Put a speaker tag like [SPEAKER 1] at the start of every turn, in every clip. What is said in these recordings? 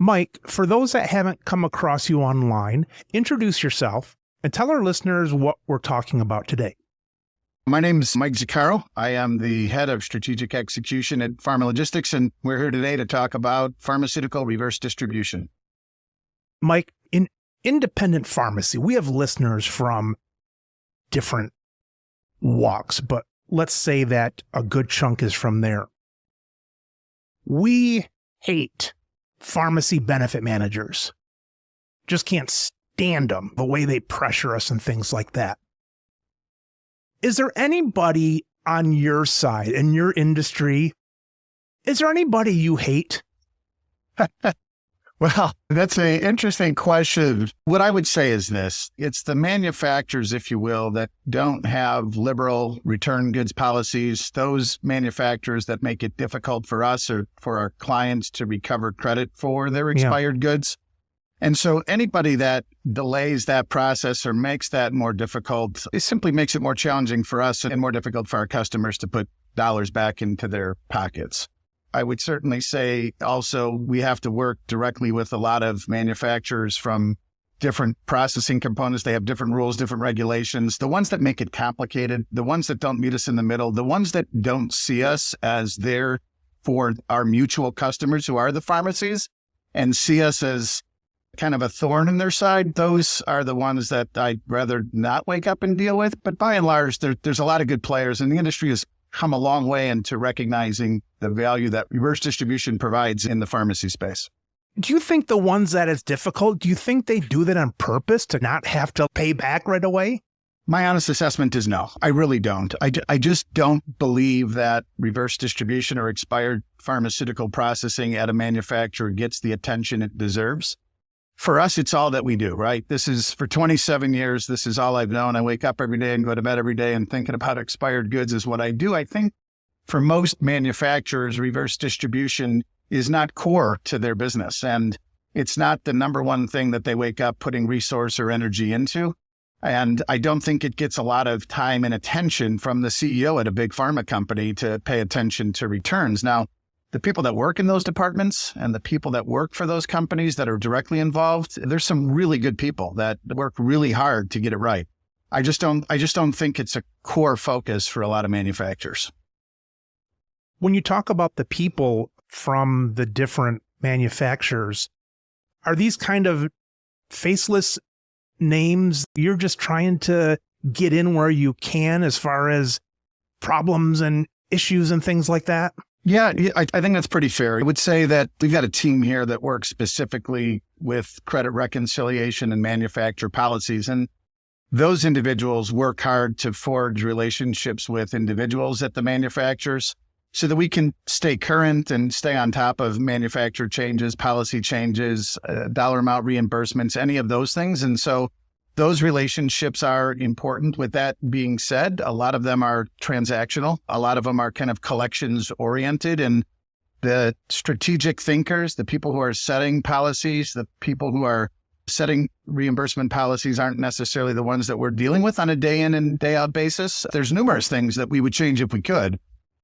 [SPEAKER 1] Mike, for those that haven't come across you online, introduce yourself and tell our listeners what we're talking about today.
[SPEAKER 2] My name is Mike Zaccaro. I am the head of strategic execution at Pharma Logistics, and we're here today to talk about pharmaceutical reverse distribution.
[SPEAKER 1] Mike, in independent pharmacy, we have listeners from different walks, but let's say that a good chunk is from there. We hate pharmacy benefit managers. Just can't stand them, the way they pressure us and things like that. Is there anybody on your side, in your industry, is there anybody you hate?
[SPEAKER 2] Well, that's an interesting question. What I would say is this. It's the manufacturers, if you will, that don't have liberal return goods policies, those manufacturers that make it difficult for us or for our clients to recover credit for their expired goods. And so anybody that delays that process or makes that more difficult, it simply makes it more challenging for us and more difficult for our customers to put dollars back into their pockets. I would certainly say also we have to work directly with a lot of manufacturers from different processing components. They have different rules, different regulations. The ones that make it complicated, the ones that don't meet us in the middle, the ones that don't see us as there for our mutual customers who are the pharmacies and see us as kind of a thorn in their side, those are the ones that I'd rather not wake up and deal with. But by and large, there's a lot of good players, and the industry has come a long way into recognizing the value that reverse distribution provides in the pharmacy space.
[SPEAKER 1] Do you think the ones that it's difficult, do you think they do that on purpose to not have to pay back right away?
[SPEAKER 2] My honest assessment is no, I really don't. I just don't believe that reverse distribution or expired pharmaceutical processing at a manufacturer gets the attention it deserves. For us, it's all that we do, right? This is for 27 years. This is all I've known. I wake up every day and go to bed every day and thinking about expired goods is what I do. I think for most manufacturers, reverse distribution is not core to their business. And it's not the number one thing that they wake up putting resource or energy into. And I don't think it gets a lot of time and attention from the CEO at a big pharma company to pay attention to returns. Now, the people that work in those departments and the people that work for those companies that are directly involved, there's some really good people that work really hard to get it right. I just don't think it's a core focus for a lot of manufacturers.
[SPEAKER 1] When you talk about the people from the different manufacturers, are these kind of faceless names? You're just trying to get in where you can as far as problems and issues and things like that?
[SPEAKER 2] Yeah, I think that's pretty fair. I would say that we've got a team here that works specifically with credit reconciliation and manufacturer policies. And those individuals work hard to forge relationships with individuals at the manufacturers so that we can stay current and stay on top of manufacturer changes, policy changes, dollar amount reimbursements, any of those things. And so those relationships are important. With that being said, a lot of them are transactional. A lot of them are kind of collections oriented, and the strategic thinkers, the people who are setting policies, the people who are setting reimbursement policies aren't necessarily the ones that we're dealing with on a day in and day out basis. There's numerous things that we would change if we could.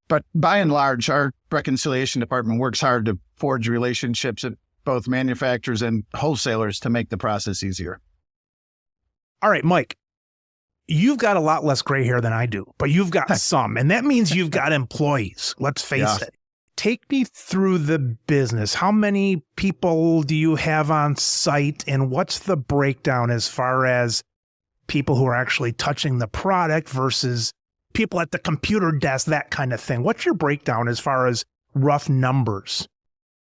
[SPEAKER 2] But by and large, our reconciliation department works hard to forge relationships at both manufacturers and wholesalers to make the process easier.
[SPEAKER 1] All right, Mike, you've got a lot less gray hair than I do, but you've got some, and that means you've got employees. Let's face it. Take me through the business. How many people do you have on site, and what's the breakdown as far as people who are actually touching the product versus people at the computer desk, that kind of thing? What's your breakdown as far as rough numbers?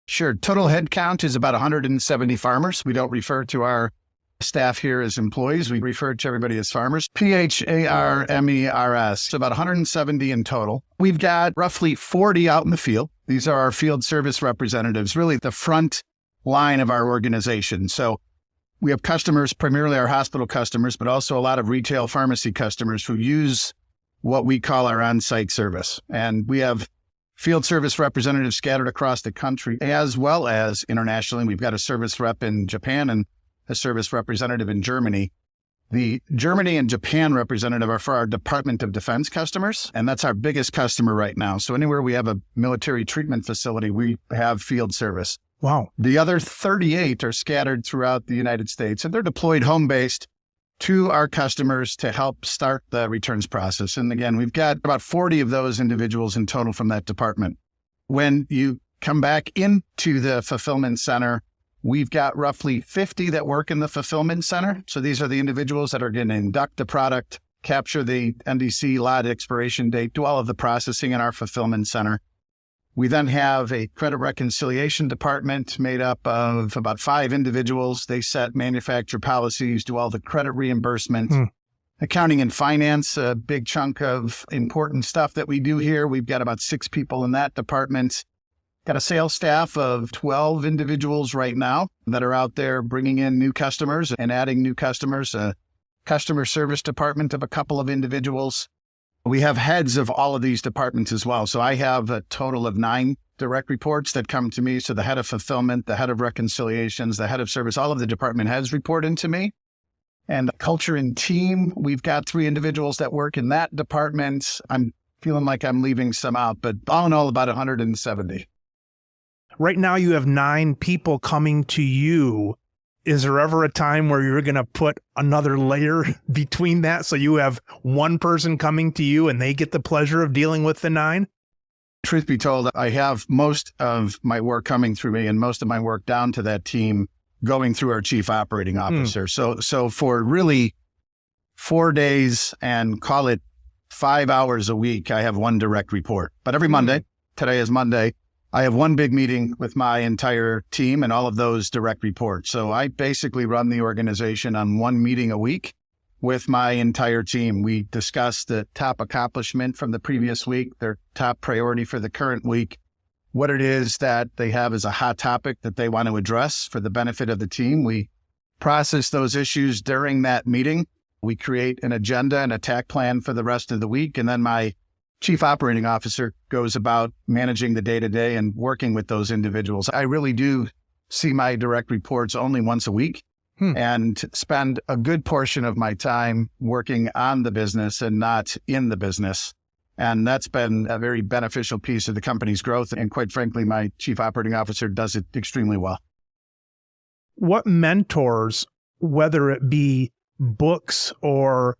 [SPEAKER 2] Sure. Total head count is about 170 farmers. We don't refer to our staff here as employees. We refer to everybody as farmers. PHARMERS. So about 170 in total. We've got roughly 40 out in the field. These are our field service representatives, really the front line of our organization. So we have customers, primarily our hospital customers, but also a lot of retail pharmacy customers who use what we call our on-site service. And we have field service representatives scattered across the country as well as internationally. We've got a service rep in Japan and a service representative in Germany. The Germany and Japan representative are for our Department of Defense customers, and that's our biggest customer right now. So anywhere we have a military treatment facility, we have field service.
[SPEAKER 1] Wow.
[SPEAKER 2] The other 38 are scattered throughout the United States, and they're deployed home-based to our customers to help start the returns process. And again, we've got about 40 of those individuals in total from that department. When you come back into the fulfillment center, we've got roughly 50 that work in the fulfillment center. So these are the individuals that are going to induct the product, capture the NDC lot expiration date, do all of the processing in our fulfillment center. We then have a credit reconciliation department made up of about 5 individuals. They set manufacturer policies, do all the credit reimbursement. Accounting and finance, a big chunk of important stuff that we do here. We've got about 6 people in that department. Got a sales staff of 12 individuals right now that are out there bringing in new customers and adding new customers. A customer service department of a couple of individuals. We have heads of all of these departments as well. So I have a total of 9 direct reports that come to me. So the head of fulfillment, the head of reconciliations, the head of service, all of the department heads report into me. And culture and team, we've got 3 individuals that work in that department. I'm feeling like I'm leaving some out, but all in all, about 170.
[SPEAKER 1] Right now you have 9 people coming to you. Is there ever a time where you're going to put another layer between that so you have one person coming to you and they get the pleasure of dealing with the 9?
[SPEAKER 2] Truth be told, I have most of my work coming through me and most of my work down to that team going through our chief operating officer. So for really 4 days and call it 5 hours a week, I have one direct report. But every Monday, today is Monday, I have one big meeting with my entire team and all of those direct reports. So I basically run the organization on one meeting a week with my entire team. We discuss the top accomplishment from the previous week, their top priority for the current week, what it is that they have as a hot topic that they want to address for the benefit of the team. We process those issues during that meeting. We create an agenda and attack plan for the rest of the week. And then my chief operating officer goes about managing the day-to-day and working with those individuals. I really do see my direct reports only once a week and spend a good portion of my time working on the business and not in the business. And that's been a very beneficial piece of the company's growth. And quite frankly, my chief operating officer does it extremely well.
[SPEAKER 1] What mentors, whether it be books or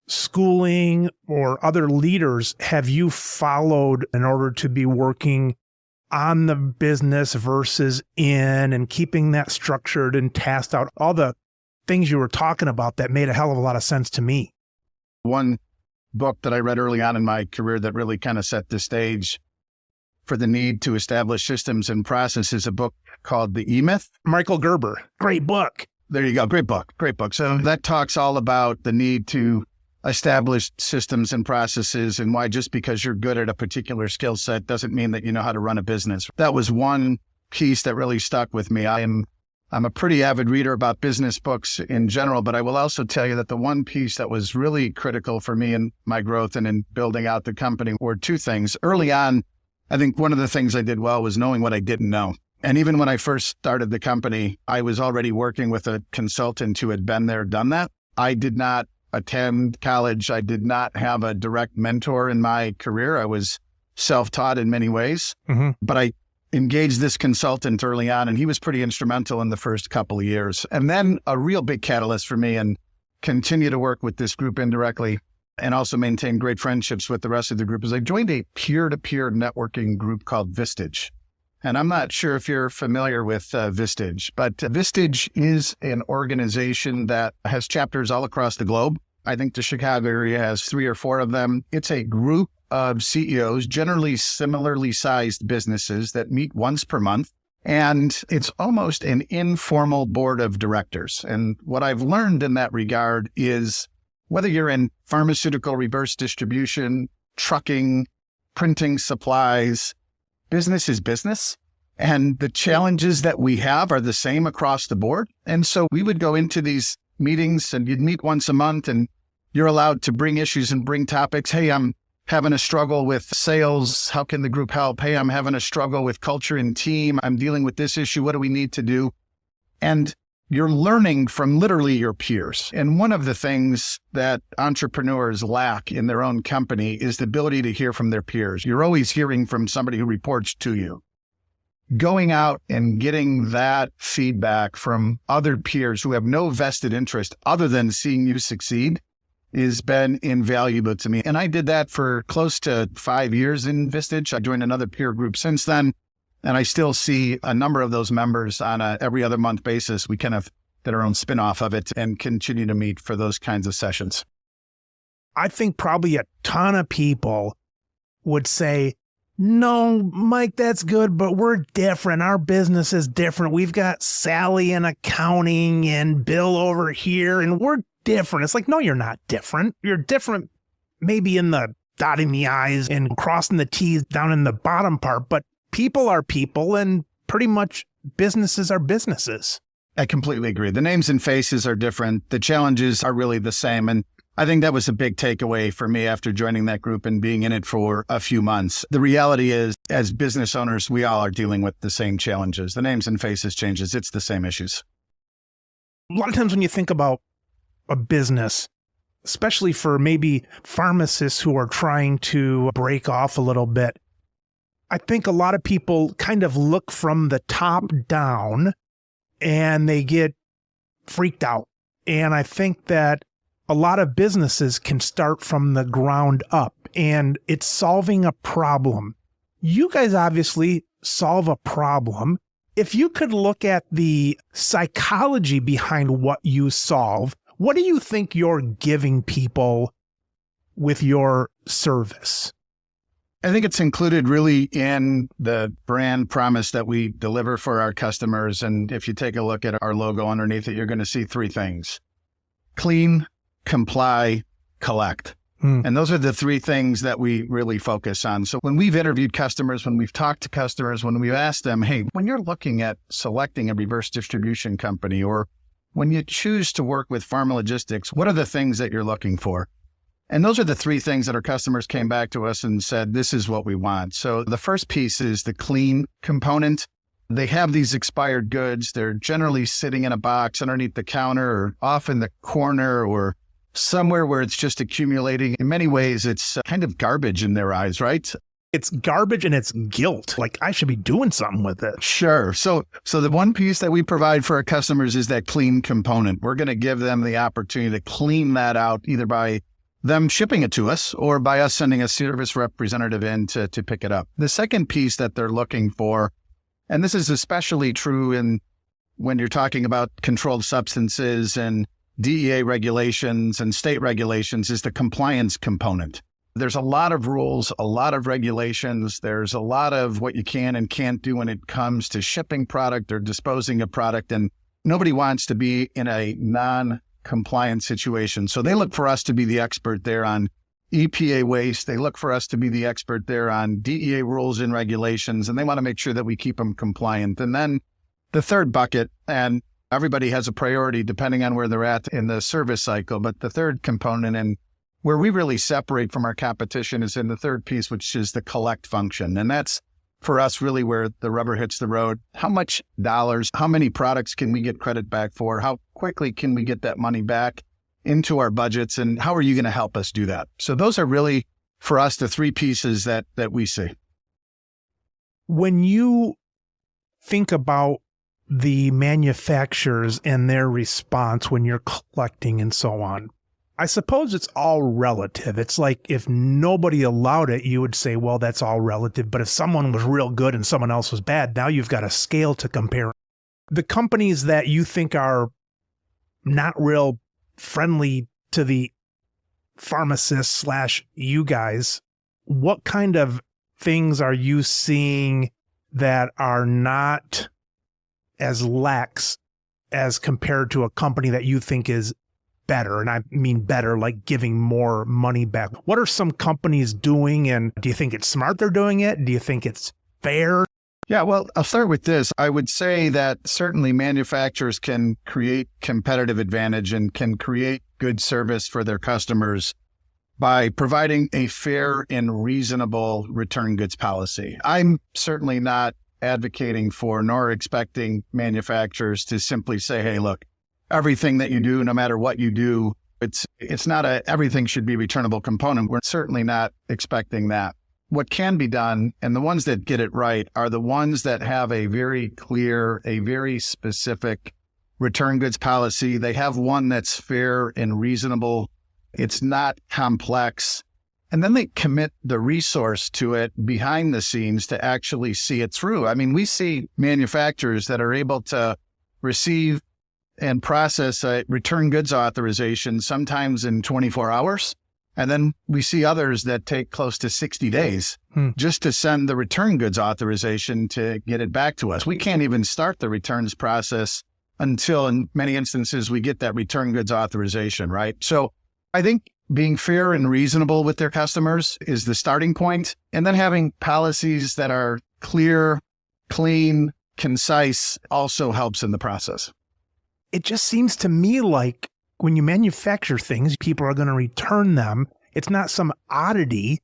[SPEAKER 1] schooling or other leaders, have you followed in order to be working on the business versus in and keeping that structured and tasked out? All the things you were talking about that made a hell of a lot of sense to me.
[SPEAKER 2] One book that I read early on in my career that really kind of set the stage for the need to establish systems and processes, a book called The E-Myth.
[SPEAKER 1] Michael Gerber, great book.
[SPEAKER 2] There you go. Great book. Great book. So that talks all about the need to establish systems and processes and why just because you're good at a particular skill set doesn't mean that you know how to run a business. That was one piece that really stuck with me. I'm a pretty avid reader about business books in general, but I will also tell you that the one piece that was really critical for me in my growth and in building out the company were 2 things. Early on, I think one of the things I did well was knowing what I didn't know. And even when I first started the company, I was already working with a consultant who had been there, done that. I did not attend college. I did not have a direct mentor in my career. I was self-taught in many ways, but I engaged this consultant early on, and he was pretty instrumental in the first couple of years. And then a real big catalyst for me, and continue to work with this group indirectly and also maintain great friendships with the rest of the group, is I joined a peer-to-peer networking group called Vistage. And I'm not sure if you're familiar with Vistage, but Vistage is an organization that has chapters all across the globe. I think the Chicago area has 3 or 4 of them. It's a group of CEOs, generally similarly sized businesses, that meet once per month. And it's almost an informal board of directors. And what I've learned in that regard is whether you're in pharmaceutical reverse distribution, trucking, printing supplies, business is business, and the challenges that we have are the same across the board. And so we would go into these meetings and you'd meet once a month and you're allowed to bring issues and bring topics. Hey, I'm having a struggle with sales. How can the group help? Hey, I'm having a struggle with culture and team. I'm dealing with this issue. What do we need to do? And you're learning from literally your peers. And one of the things that entrepreneurs lack in their own company is the ability to hear from their peers. You're always hearing from somebody who reports to you. going out and getting that feedback from other peers who have no vested interest other than seeing you succeed has been invaluable to me. And I did that for close to 5 years in Vistage. I joined another peer group since then, and I still see a number of those members on a every other month basis. We kind of did our own spin-off of it and continue to meet for those kinds of sessions.
[SPEAKER 1] I think probably a ton of people would say, no, Mike, that's good, but we're different. Our business is different. We've got Sally in accounting and Bill over here, and we're different. It's like, no, you're not different. You're different maybe in the dotting the I's and crossing the T's down in the bottom part, but people are people, and pretty much businesses are businesses.
[SPEAKER 2] I completely agree. The names and faces are different. The challenges are really the same. And I think that was a big takeaway for me after joining that group and being in it for a few months. The reality is, as business owners, we all are dealing with the same challenges. The names and faces changes. It's the same issues.
[SPEAKER 1] A lot of times when you think about a business, especially for maybe pharmacists who are trying to break off a little bit, I think a lot of people kind of look from the top down and they get freaked out. And I think that a lot of businesses can start from the ground up, and it's solving a problem. You guys obviously solve a problem. If you could look at the psychology behind what you solve, what do you think you're giving people with your service?
[SPEAKER 2] I think it's included really in the brand promise that we deliver for our customers. And if you take a look at our logo underneath it, you're going to see three things: clean, comply, collect. And those are the three things that we really focus on. So when we've interviewed customers, when we've talked to customers, when we've asked them, hey, when you're looking at selecting a reverse distribution company, or when you choose to work with Pharma Logistics, what are the things that you're looking for? And those are the three things that our customers came back to us and said, this is what we want. So the first piece is the clean component. They have these expired goods. They're generally sitting in a box underneath the counter or off in the corner or somewhere where it's just accumulating. In many ways, it's kind of garbage in their eyes, right?
[SPEAKER 1] It's garbage and it's guilt. Like, I should be doing something with it.
[SPEAKER 2] Sure. So the one piece that we provide for our customers is that clean component. We're going to give them the opportunity to clean that out, either by them shipping it to us or by us sending a service representative in to pick it up. The second piece that they're looking for, and this is especially true when you're talking about controlled substances and DEA regulations and state regulations, is the compliance component. There's a lot of rules, a lot of regulations. There's a lot of what you can and can't do when it comes to shipping product or disposing of product. And nobody wants to be in a non-compliant situation. So they look for us to be the expert there on EPA waste. They look for us to be the expert there on DEA rules and regulations. And they want to make sure that we keep them compliant. And then the third bucket, and everybody has a priority depending on where they're at in the service cycle. But the third component, and where we really separate from our competition, is in the third piece, which is the collect function. And that's, for us, really where the rubber hits the road. How much dollars, how many products can we get credit back for? How quickly can we get that money back into our budgets? And how are you going to help us do that? So those are really, for us, the three pieces that we see.
[SPEAKER 1] When you think about the manufacturers and their response when you're collecting and so on, I suppose it's all relative. It's like if nobody allowed it, you would say, well, that's all relative. But if someone was real good and someone else was bad, now you've got a scale to compare. The companies that you think are not real friendly to the pharmacists / you guys, what kind of things are you seeing that are not as lax as compared to a company that you think is better? And I mean better, like giving more money back. What are some companies doing? And do you think it's smart they're doing it? Do you think it's fair?
[SPEAKER 2] Yeah, well, I'll start with this. I would say that certainly manufacturers can create competitive advantage and can create good service for their customers by providing a fair and reasonable return goods policy. I'm certainly not advocating for nor expecting manufacturers to simply say, hey, look, everything that you do, no matter what you do, it's not everything should be returnable component. We're certainly not expecting that. what can be done, and the ones that get it right, are the ones that have a very clear, a very specific return goods policy. They have one that's fair and reasonable. It's not complex. And then they commit the resource to it behind the scenes to actually see it through. I mean, we see manufacturers that are able to receive and process a return goods authorization sometimes in 24 hours. And then we see others that take close to 60 days just to send the return goods authorization to get it back to us. We can't even start the returns process until, in many instances, we get that return goods authorization, right? So I think being fair and reasonable with their customers is the starting point. And then having policies that are clear, clean, concise also helps in the process.
[SPEAKER 1] It just seems to me like when you manufacture things, people are going to return them. It's not some oddity.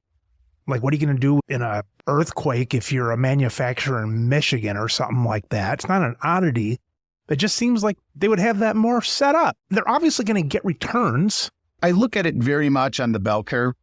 [SPEAKER 1] Like, what are you going to do in an earthquake if you're a manufacturer in Michigan or something like that? It's not an oddity. It just seems like they would have that more set up. They're obviously going to get returns.
[SPEAKER 2] I look at it very much on the bell curve.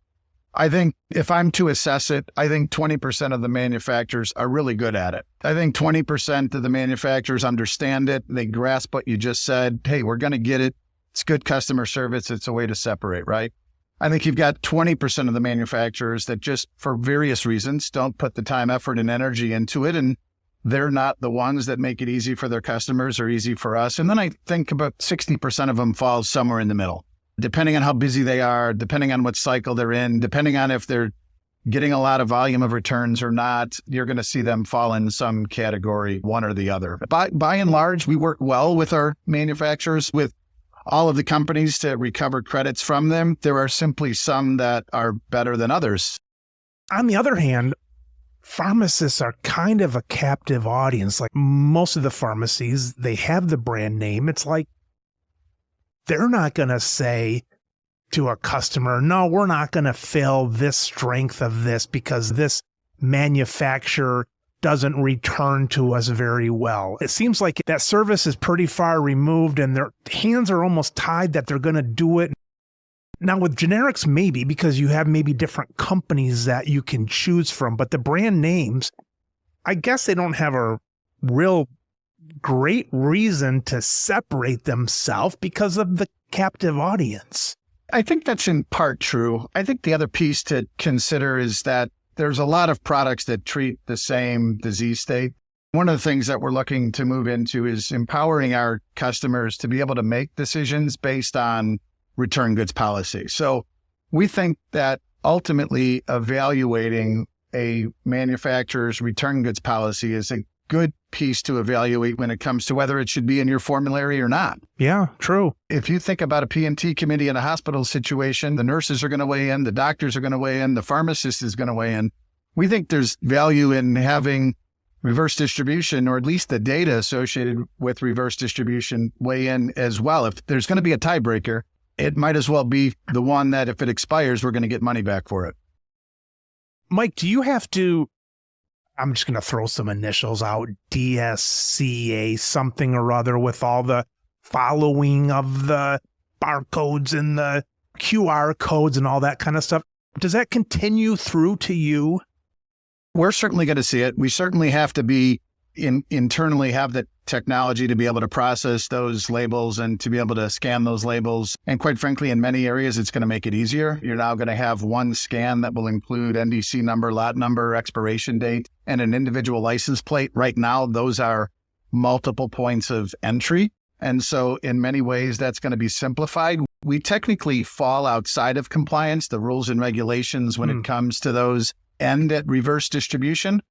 [SPEAKER 2] I think if I'm to assess it, I think 20% of the manufacturers are really good at it. I think 20% of the manufacturers understand it. They grasp what you just said. Hey, we're going to get it. It's good customer service. It's a way to separate, right? I think you've got 20% of the manufacturers that just, for various reasons, don't put the time, effort, and energy into it. And they're not the ones that make it easy for their customers or easy for us. And then I think about 60% of them fall somewhere in the middle, depending on how busy they are, depending on what cycle they're in, depending on if they're getting a lot of volume of returns or not. You're going to see them fall in some category, one or the other. By and large, we work well with our manufacturers, with all of the companies, to recover credits from them. There are simply some that are better than others.
[SPEAKER 1] On the other hand, pharmacists are kind of a captive audience. Like, most of the pharmacies, they have the brand name. It's like they're not going to say to a customer, no, we're not going to fill this strength of this because this manufacturer doesn't return to us very well. It seems like that service is pretty far removed and their hands are almost tied that they're going to do it. Now with generics, maybe, because you have maybe different companies that you can choose from, but the brand names, I guess they don't have a real great reason to separate themselves because of the captive audience.
[SPEAKER 2] I think that's in part true. I think the other piece to consider is that there's a lot of products that treat the same disease state. One of the things that we're looking to move into is empowering our customers to be able to make decisions based on return goods policy. So we think that ultimately evaluating a manufacturer's return goods policy is a good piece to evaluate when it comes to whether it should be in your formulary or not.
[SPEAKER 1] Yeah, true.
[SPEAKER 2] If you think about a P&T committee in a hospital situation, the nurses are going to weigh in, the doctors are going to weigh in, the pharmacist is going to weigh in. We think there's value in having reverse distribution, or at least the data associated with reverse distribution, weigh in as well. If there's going to be a tiebreaker, it might as well be the one that if it expires, we're going to get money back for it.
[SPEAKER 1] Mike, do you have to, I'm just going to throw some initials out, DSCA something or other, with all the following of the barcodes and the QR codes and all that kind of stuff? Does that continue through to you?
[SPEAKER 2] We're certainly going to see it. We certainly have to be internally have the technology to be able to process those labels and to be able to scan those labels. And quite frankly, in many areas, it's going to make it easier. You're now going to have one scan that will include NDC number, lot number, expiration date, and an individual license plate. Right now, those are multiple points of entry. And so in many ways, that's going to be simplified. We technically fall outside of compliance, the rules and regulations when it comes to those end at reverse distribution.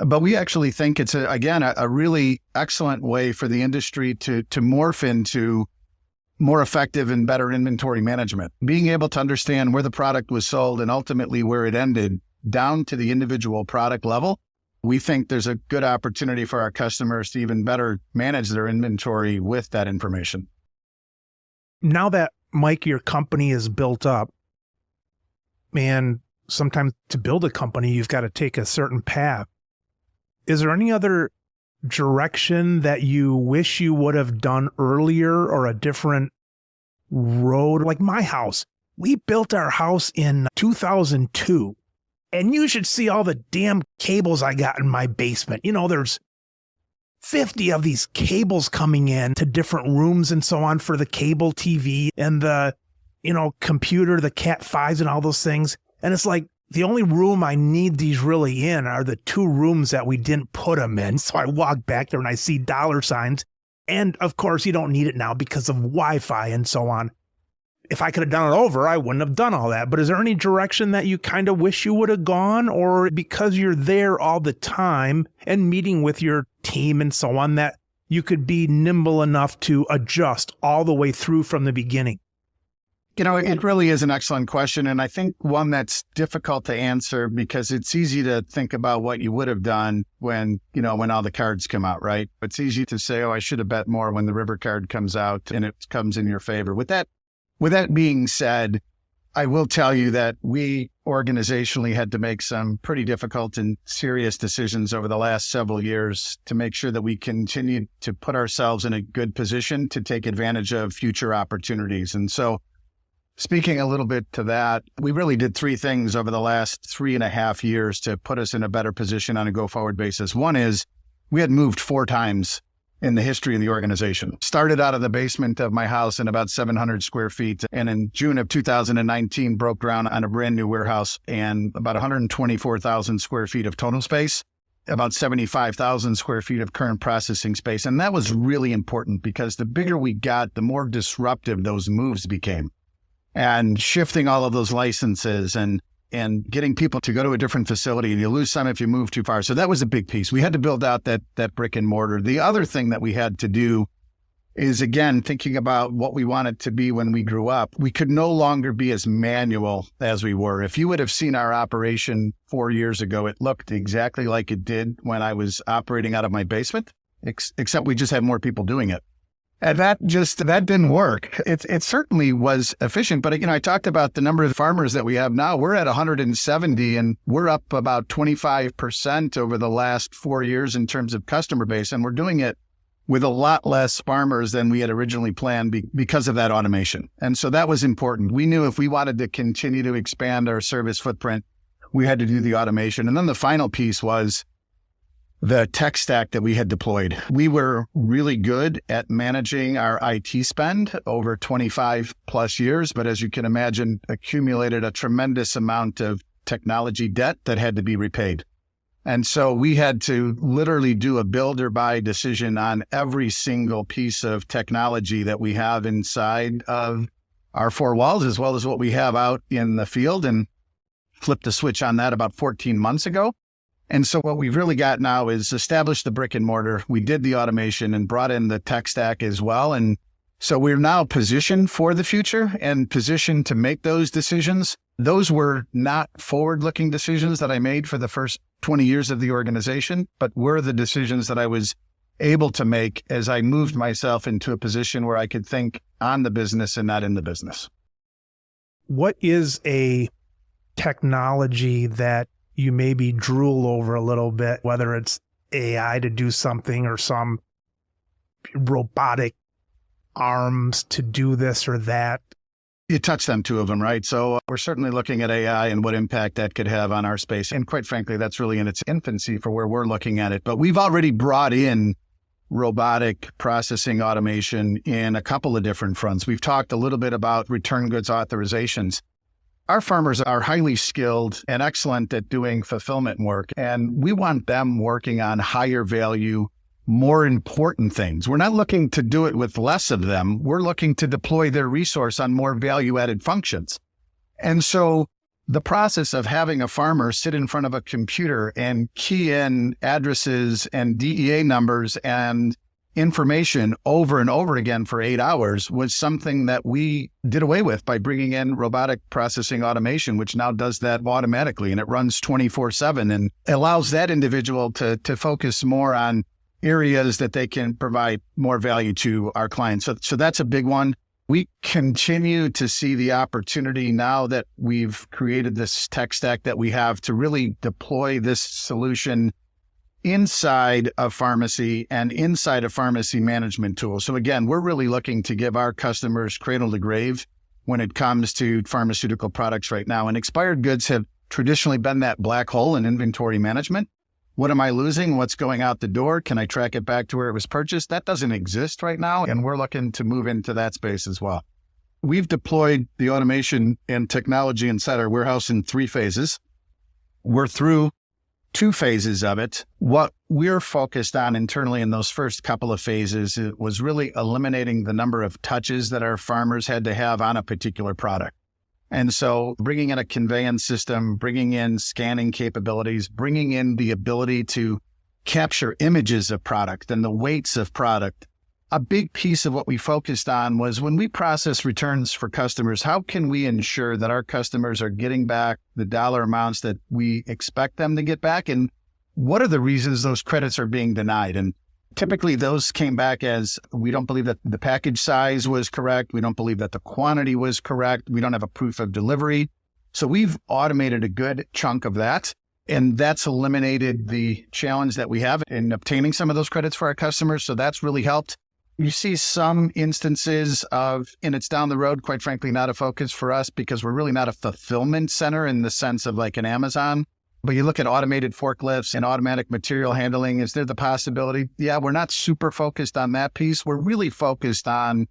[SPEAKER 2] But we actually think it's, a really excellent way for the industry to morph into more effective and better inventory management. Being able to understand where the product was sold and ultimately where it ended down to the individual product level, we think there's a good opportunity for our customers to even better manage their inventory with that information.
[SPEAKER 1] Now that, Mike, your company is built up, and sometimes to build a company, you've got to take a certain path. Is there any other direction that you wish you would have done earlier, or a different road? Like my house, we built our house in 2002. And you should see all the damn cables I got in my basement. There's 50 of these cables coming in to different rooms and so on for the cable TV and the, computer, the Cat 5s and all those things. And it's like, the only room I need these really in are the 2 rooms that we didn't put them in. So I walk back there and I see dollar signs. And of course, you don't need it now because of Wi-Fi and so on. If I could have done it over, I wouldn't have done all that. But is there any direction that you kind of wish you would have gone? Or because you're there all the time and meeting with your team and so on, that you could be nimble enough to adjust all the way through from the beginning?
[SPEAKER 2] It really is an excellent question. And I think one that's difficult to answer because it's easy to think about what you would have done when all the cards come out, right? It's easy to say, oh, I should have bet more when the river card comes out and it comes in your favor. With that being said, I will tell you that we organizationally had to make some pretty difficult and serious decisions over the last several years to make sure that we continue to put ourselves in a good position to take advantage of future opportunities. And so speaking a little bit to that, we really did 3 things over the last 3.5 years to put us in a better position on a go-forward basis. One is we had moved 4 times in the history of the organization. Started out of the basement of my house in about 700 square feet. And in June of 2019, broke ground on a brand new warehouse and about 124,000 square feet of total space, about 75,000 square feet of current processing space. And that was really important because the bigger we got, the more disruptive those moves became. And shifting all of those licenses and getting people to go to a different facility, and you lose some if you move too far. So that was a big piece. We had to build out that brick and mortar. The other thing that we had to do is, again, thinking about what we wanted to be when we grew up. We could no longer be as manual as we were. If you would have seen our operation 4 years ago, it looked exactly like it did when I was operating out of my basement, except we just had more people doing it. And that didn't work. It certainly was efficient, but I talked about the number of farmers that we have now. We're at 170 and we're up about 25% over the last 4 years in terms of customer base. And we're doing it with a lot less farmers than we had originally planned because of that automation. And so that was important. We knew if we wanted to continue to expand our service footprint, we had to do the automation. And then the final piece was the tech stack that we had deployed. We were really good at managing our IT spend over 25 plus years, but as you can imagine, accumulated a tremendous amount of technology debt that had to be repaid. And so we had to literally do a build or buy decision on every single piece of technology that we have inside of our 4 walls, as well as what we have out in the field, and flipped the switch on that about 14 months ago. And so what we've really got now is established the brick and mortar. We did the automation and brought in the tech stack as well. And so we're now positioned for the future and positioned to make those decisions. Those were not forward-looking decisions that I made for the first 20 years of the organization, but were the decisions that I was able to make as I moved myself into a position where I could think on the business and not in the business.
[SPEAKER 1] What is a technology that you maybe drool over a little bit, whether it's AI to do something or some robotic arms to do this or that?
[SPEAKER 2] You touched on 2 of them, right? So we're certainly looking at AI and what impact that could have on our space. And quite frankly, that's really in its infancy for where we're looking at it. But we've already brought in robotic processing automation in a couple of different fronts. We've talked a little bit about return goods authorizations. Our farmers are highly skilled and excellent at doing fulfillment work, and we want them working on higher value, more important things. We're not looking to do it with less of them. We're looking to deploy their resource on more value-added functions. And so the process of having a farmer sit in front of a computer and key in addresses and DEA numbers and information over and over again for 8 hours was something that we did away with by bringing in robotic processing automation, which now does that automatically, and it runs 24/7 and allows that individual to focus more on areas that they can provide more value to our clients. So that's a big one. We continue to see the opportunity now that we've created this tech stack that we have to really deploy this solution inside of pharmacy and inside of pharmacy management tools. So again, we're really looking to give our customers cradle to grave when it comes to pharmaceutical products right now. And expired goods have traditionally been that black hole in inventory management. What am I losing? What's going out the door? Can I track it back to where it was purchased? That doesn't exist right now, and we're looking to move into that space as well. We've deployed the automation and technology inside our warehouse in 3 phases. We're through 2 phases of it. What we're focused on internally in those first couple of phases, it was really eliminating the number of touches that our farmers had to have on a particular product. And so bringing in a conveyance system, bringing in scanning capabilities, bringing in the ability to capture images of product and the weights of product. A big piece of what we focused on was when we process returns for customers, how can we ensure that our customers are getting back the dollar amounts that we expect them to get back? And what are the reasons those credits are being denied? And typically those came back as, we don't believe that the package size was correct. We don't believe that the quantity was correct. We don't have a proof of delivery. So we've automated a good chunk of that. And that's eliminated the challenge that we have in obtaining some of those credits for our customers. So that's really helped. You see some instances of, and it's down the road, quite frankly, not a focus for us because we're really not a fulfillment center in the sense of like an Amazon. But you look at automated forklifts and automatic material handling, is there the possibility? Yeah, we're not super focused on that piece. We're really focused on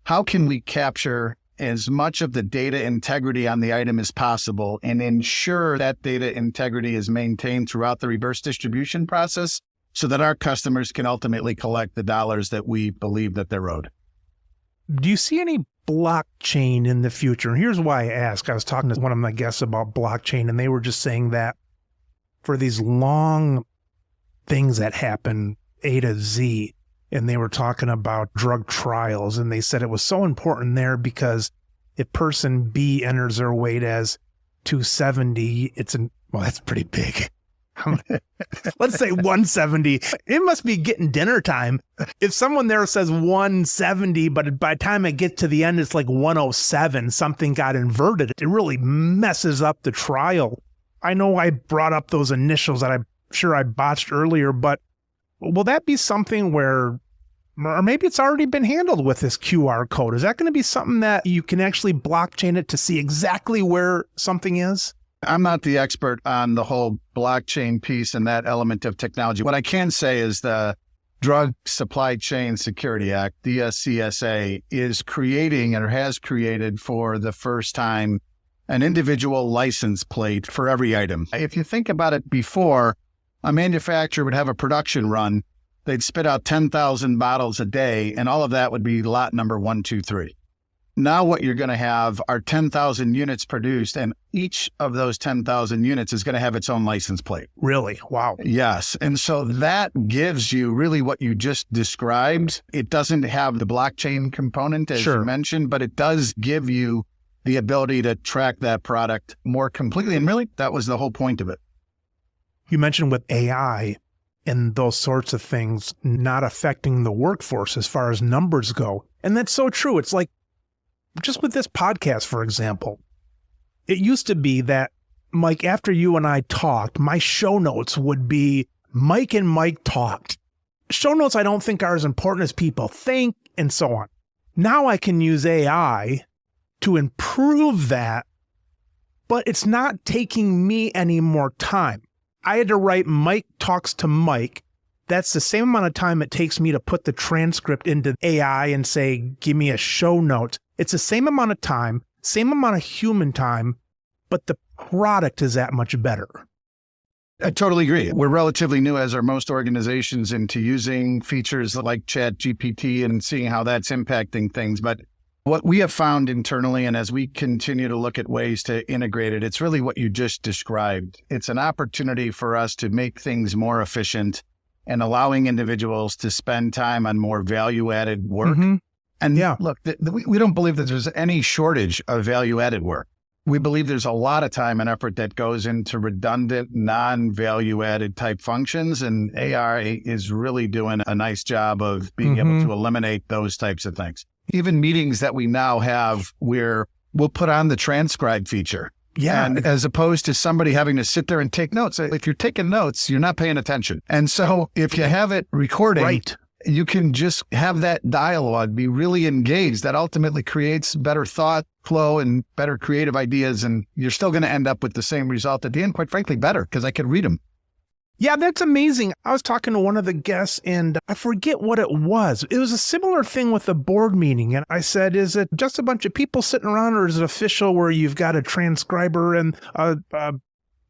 [SPEAKER 2] how can we capture as much of the data integrity on the item as possible and ensure that data integrity is maintained throughout the reverse distribution process so that our customers can ultimately collect the dollars that we believe that they're owed.
[SPEAKER 1] Do you see any blockchain in the future? And here's why I ask. I was talking to one of my guests about blockchain, and they were just saying that for these long things that happen A to Z, and they were talking about drug trials, and they said it was so important there because if person B enters their weight as 270, well, that's pretty big. Let's say 170. It must be getting dinner time. If someone there says 170, but by the time it gets to the end, it's like 107, something got inverted. It really messes up the trial. I know I brought up those initials that I'm sure I botched earlier, but will that be something where, or maybe it's already been handled with this QR code? Is that going to be something that you can actually blockchain it to see exactly where something is?
[SPEAKER 2] I'm not the expert on the whole blockchain piece and that element of technology. What I can say is the Drug Supply Chain Security Act, DSCSA, is creating or has created for the first time an individual license plate for every item. If you think about it, before, a manufacturer would have a production run, they'd spit out 10,000 bottles a day, and all of that would be lot number 1, 2, 3. Now what you're going to have are 10,000 units produced, and each of those 10,000 units is going to have its own license plate.
[SPEAKER 1] Really? Wow.
[SPEAKER 2] Yes. And so that gives you really what you just described. It doesn't have the blockchain component, as you mentioned, but it does give you the ability to track that product more completely. And really, that was the whole point of it.
[SPEAKER 1] You mentioned with AI and those sorts of things not affecting the workforce as far as numbers go. And that's so true. It's like, just with this podcast, for example, it used to be that, Mike, after you and I talked, my show notes would be Mike and Mike talked. Show notes I don't think are as important as people think, and so on. Now I can use AI to improve that, but it's not taking me any more time. I had to write Mike talks to Mike. That's the same amount of time it takes me to put the transcript into AI and say, give me a show note. It's the same amount of time, same amount of human time, but the product is that much better.
[SPEAKER 2] I totally agree. We're relatively new, as are most organizations, into using features like ChatGPT and seeing how that's impacting things. But what we have found internally, and as we continue to look at ways to integrate it, it's really what you just described. It's an opportunity for us to make things more efficient and allowing individuals to spend time on more value-added work. Mm-hmm. And look, we don't believe that there's any shortage of value-added work. We believe there's a lot of time and effort that goes into redundant, non-value-added type functions, and AI is really doing a nice job of being able to eliminate those types of things. Even meetings that we now have where we'll put on the transcribe feature. Yeah. And as opposed to somebody having to sit there and take notes. If you're taking notes, you're not paying attention. And so if you have it recording, you can just have that dialogue, be really engaged. That ultimately creates better thought flow and better creative ideas. And you're still going to end up with the same result at the end, quite frankly, better because I could read them.
[SPEAKER 1] Yeah, that's amazing. I was talking to one of the guests and I forget what it was. It was a similar thing with a board meeting. And I said, is it just a bunch of people sitting around or is it official where you've got a transcriber and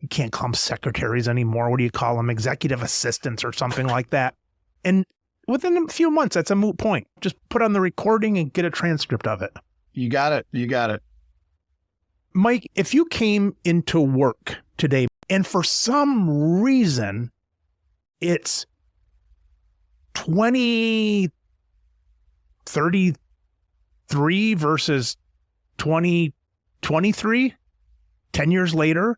[SPEAKER 1] you can't call them secretaries anymore. What do you call them? Executive assistants or something like that. And within a few months, that's a moot point. Just put on the recording and get a transcript of it.
[SPEAKER 2] You got it. You got it.
[SPEAKER 1] Mike, if you came into work today and for some reason it's 2033 versus 2023, 10 years later,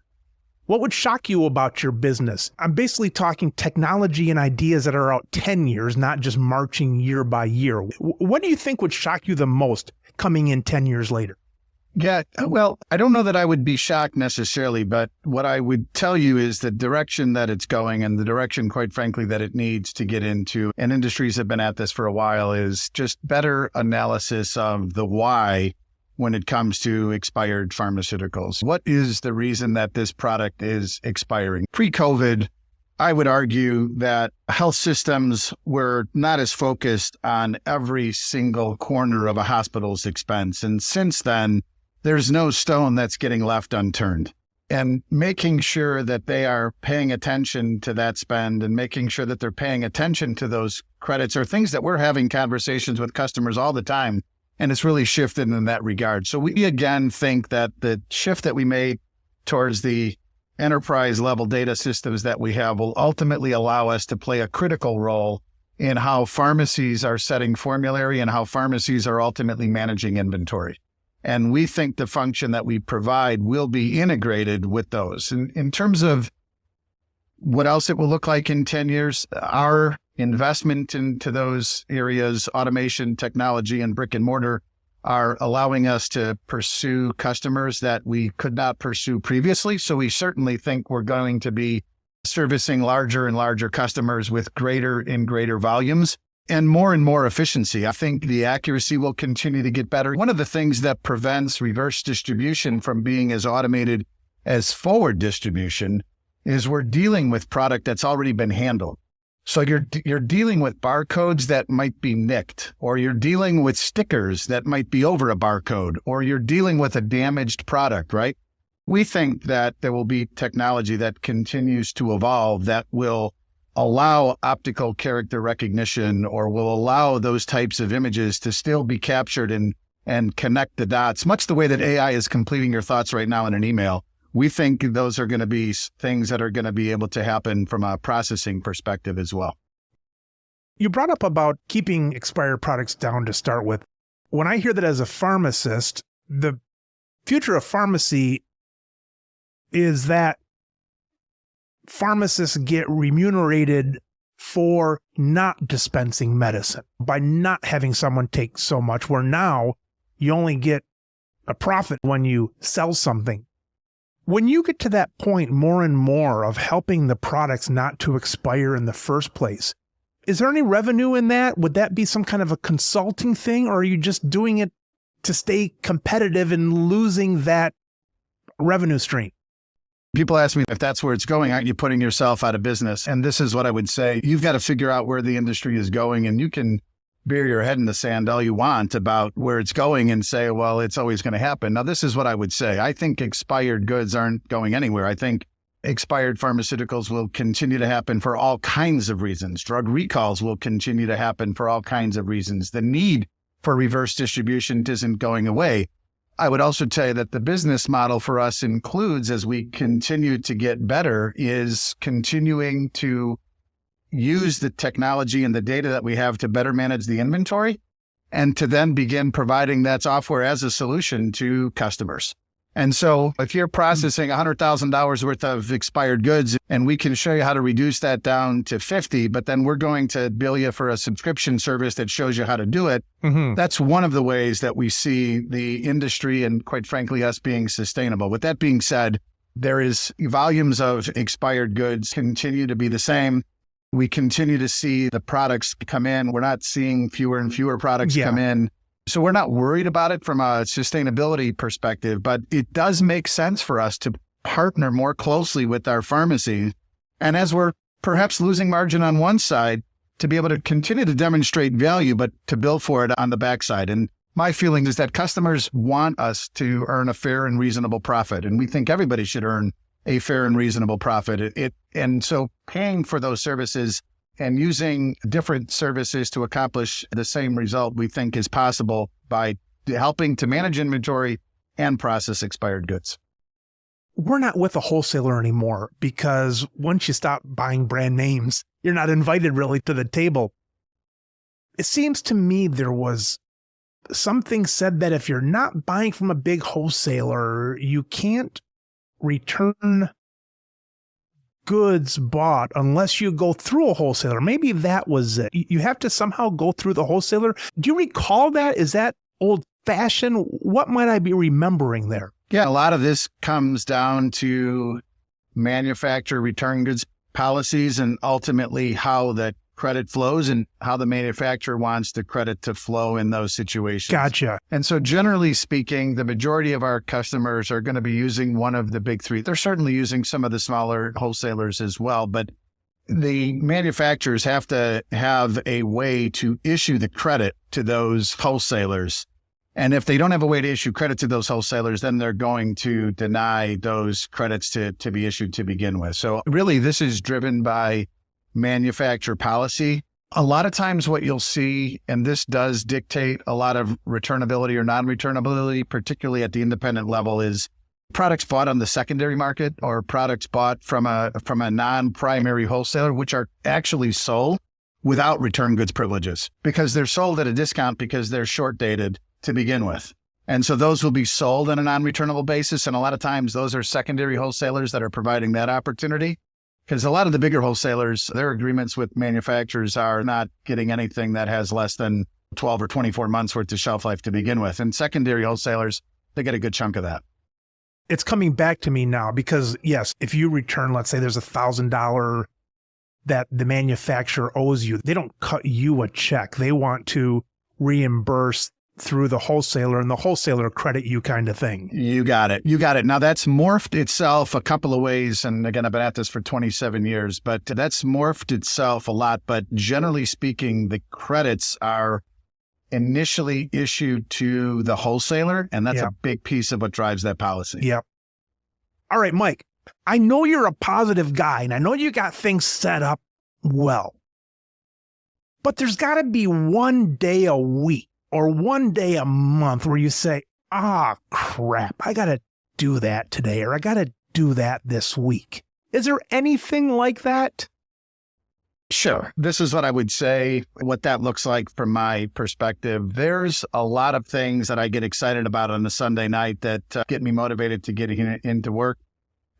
[SPEAKER 1] what would shock you about your business? I'm basically talking technology and ideas that are out 10 years, not just marching year by year. What do you think would shock you the most coming in 10 years later?
[SPEAKER 2] Yeah, well, I don't know that I would be shocked necessarily, but what I would tell you is the direction that it's going and the direction, quite frankly, that it needs to get into, and industries have been at this for a while, is just better analysis of the why when it comes to expired pharmaceuticals. What is the reason that this product is expiring? Pre-COVID, I would argue that health systems were not as focused on every single corner of a hospital's expense. And since then, there's no stone that's getting left unturned. And making sure that they are paying attention to that spend and making sure that they're paying attention to those credits are things that we're having conversations with customers all the time. And it's really shifted in that regard. So we again think that the shift that we made towards the enterprise level data systems that we have will ultimately allow us to play a critical role in how pharmacies are setting formulary and how pharmacies are ultimately managing inventory. And we think the function that we provide will be integrated with those. In terms of what else it will look like in 10 years, our investment into those areas, automation, technology, and brick and mortar, are allowing us to pursue customers that we could not pursue previously. So we certainly think we're going to be servicing larger and larger customers with greater and greater volumes and more efficiency. I think the accuracy will continue to get better. One of the things that prevents reverse distribution from being as automated as forward distribution is we're dealing with product that's already been handled. So you're dealing with barcodes that might be nicked, or you're dealing with stickers that might be over a barcode, or you're dealing with a damaged product, right? We think that there will be technology that continues to evolve that will allow optical character recognition or will allow those types of images to still be captured and connect the dots, much the way that AI is completing your thoughts right now in an email. We think those are going to be things that are going to be able to happen from a processing perspective as well.
[SPEAKER 1] You brought up about keeping expired products down to start with. When I hear that as a pharmacist, the future of pharmacy is that pharmacists get remunerated for not dispensing medicine by not having someone take so much, where now you only get a profit when you sell something. When you get to that point more and more of helping the products not to expire in the first place, is there any revenue in that? Would that be some kind of a consulting thing, or are you just doing it to stay competitive and losing that revenue stream?
[SPEAKER 2] People ask me if that's where it's going, aren't you putting yourself out of business? And this is what I would say. You've got to figure out where the industry is going, and you can bury your head in the sand all you want about where it's going and say, well, it's always going to happen. Now, this is what I would say. I think expired goods aren't going anywhere. I think expired pharmaceuticals will continue to happen for all kinds of reasons. Drug recalls will continue to happen for all kinds of reasons. The need for reverse distribution isn't going away. I would also tell you that the business model for us includes, as we continue to get better, is continuing to use the technology and the data that we have to better manage the inventory and to then begin providing that software as a solution to customers. And so if you're processing $100,000 worth of expired goods and we can show you how to reduce that down to 50, but then we're going to bill you for a subscription service that shows you how to do it. That's one of the ways that we see the industry and quite frankly, us being sustainable. With that being said, there is volumes of expired goods continue to be the same. We continue to see the products come in. We're not seeing fewer and fewer products come in. So we're not worried about it from a sustainability perspective, but it does make sense for us to partner more closely with our pharmacy. And as we're perhaps losing margin on one side, to be able to continue to demonstrate value, but to bill for it on the backside. And my feeling is that customers want us to earn a fair and reasonable profit. And we think everybody should earn a fair and reasonable profit. And so paying for those services and using different services to accomplish the same result, we think is possible by helping to manage inventory and process expired goods.
[SPEAKER 1] We're not with a wholesaler anymore because once you stop buying brand names, you're not invited really to the table. It seems to me there was something said that if you're not buying from a big wholesaler, you can't return goods bought unless you go through a wholesaler. Maybe that was it. You have to somehow go through the wholesaler. Do you recall that? Is that old fashioned? What might I be remembering there?
[SPEAKER 2] Yeah, a lot of this comes down to manufacturer return goods policies and ultimately how the credit flows and how the manufacturer wants the credit to flow in those situations.
[SPEAKER 1] Gotcha.
[SPEAKER 2] And so generally speaking, the majority of our customers are going to be using one of the big three. They're certainly using some of the smaller wholesalers as well, but the manufacturers have to have a way to issue the credit to those wholesalers. And if they don't have a way to issue credit to those wholesalers, then they're going to deny those credits to be issued to begin with. So really, this is driven by manufacturer policy. A lot of times what you'll see, and this does dictate a lot of returnability or non-returnability, particularly at the independent level, is products bought on the secondary market or products bought from a non-primary wholesaler, which are actually sold without return goods privileges because they're sold at a discount because they're short dated to begin with. And so those will be sold on a non-returnable basis. And a lot of times those are secondary wholesalers that are providing that opportunity. Because a lot of the bigger wholesalers, their agreements with manufacturers are not getting anything that has less than 12 or 24 months worth of shelf life to begin with. And secondary wholesalers, they get a good chunk of that.
[SPEAKER 1] It's coming back to me now because, yes, if you return, let's say there's $1,000 that the manufacturer owes you, they don't cut you a check. They want to reimburse through the wholesaler and the wholesaler credit you kind of thing.
[SPEAKER 2] You got it. Now that's morphed itself a couple of ways. And again, I've been at this for 27 years, but that's morphed itself a lot. But generally speaking, the credits are initially issued to the wholesaler. And that's a big piece of what drives that policy.
[SPEAKER 1] Yep. All right, Mike, I know you're a positive guy and I know you got things set up well, but there's got to be one day a week or one day a month where you say, crap, I got to do that today, or I got to do that this week. Is there anything like that?
[SPEAKER 2] Sure. This is what I would say, what that looks like from my perspective. There's a lot of things that I get excited about on a Sunday night that get me motivated to get into work.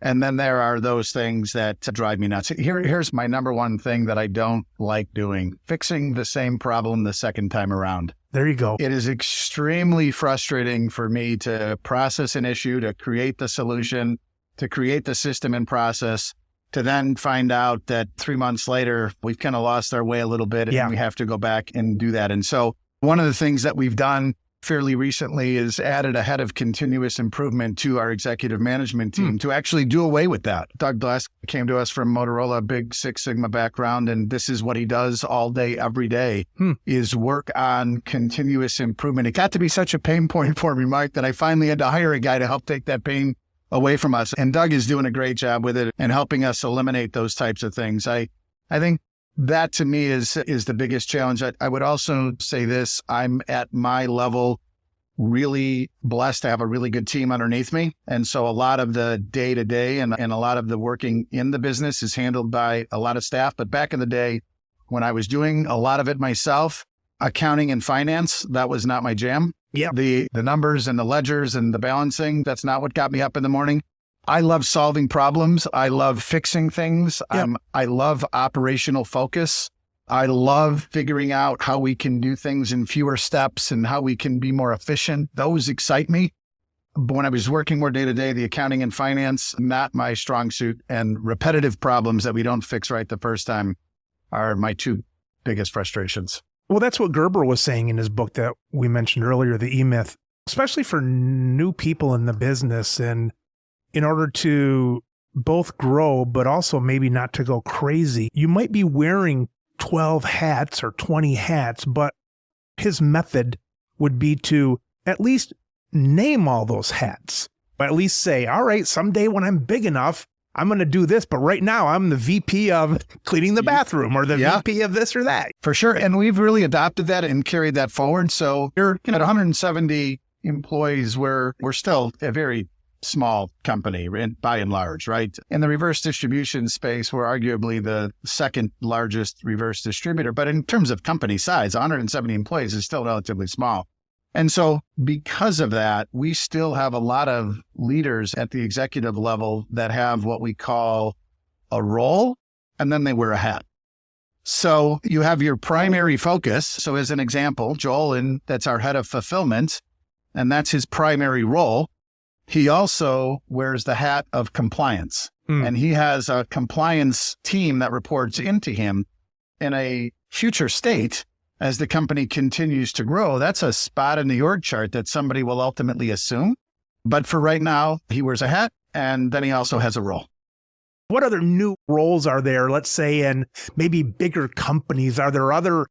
[SPEAKER 2] And then there are those things that drive me nuts. Here's my number one thing that I don't like doing, fixing the same problem the second time around.
[SPEAKER 1] There you go.
[SPEAKER 2] It is extremely frustrating for me to process an issue, to create the solution, to create the system and process, to then find out that 3 months later, we've kind of lost our way a little bit and we have to go back and do that. And so one of the things that we've done fairly recently is added a head of continuous improvement to our executive management team to actually do away with that. Doug Glass came to us from Motorola, big Six Sigma background, and this is what he does all day, every day, is work on continuous improvement. It got to be such a pain point for me, Mike, that I finally had to hire a guy to help take that pain away from us. And Doug is doing a great job with it and helping us eliminate those types of things. I think that to me is the biggest challenge. I would also say this, I'm at my level really blessed to have a really good team underneath me. And so a lot of the day-to-day and a lot of the working in the business is handled by a lot of staff. But back in the day, when I was doing a lot of it myself, accounting and finance, that was not my jam.
[SPEAKER 1] Yeah.
[SPEAKER 2] The numbers and the ledgers and the balancing, that's not what got me up in the morning. I love solving problems. I love fixing things.
[SPEAKER 1] Yep.
[SPEAKER 2] I love operational focus. I love figuring out how we can do things in fewer steps and how we can be more efficient. Those excite me. But when I was working more day to day, the accounting and finance, not my strong suit, and repetitive problems that we don't fix right the first time, are my two biggest frustrations.
[SPEAKER 1] Well, that's what Gerber was saying in his book that we mentioned earlier, The E-Myth, especially for new people in the business. And in order to both grow, but also maybe not to go crazy, you might be wearing 12 hats or 20 hats, but his method would be to at least name all those hats. At least say, all right, someday when I'm big enough, I'm going to do this. But right now I'm the VP of cleaning the bathroom or the VP of this or that.
[SPEAKER 2] For sure. And we've really adopted that and carried that forward. So you're at 170 employees, we're still a very small company by and large, right? In the reverse distribution space, we're arguably the second largest reverse distributor. But in terms of company size, 170 employees is still relatively small. And so because of that, we still have a lot of leaders at the executive level that have what we call a role, and then they wear a hat. So you have your primary focus. So as an example, Joel, and that's our head of fulfillment, and that's his primary role. He also wears the hat of compliance, and he has a compliance team that reports into him. In a future state, as the company continues to grow, that's a spot in the org chart that somebody will ultimately assume. But for right now, he wears a hat, and then he also has a role.
[SPEAKER 1] What other new roles are there, let's say, in maybe bigger companies? Are there other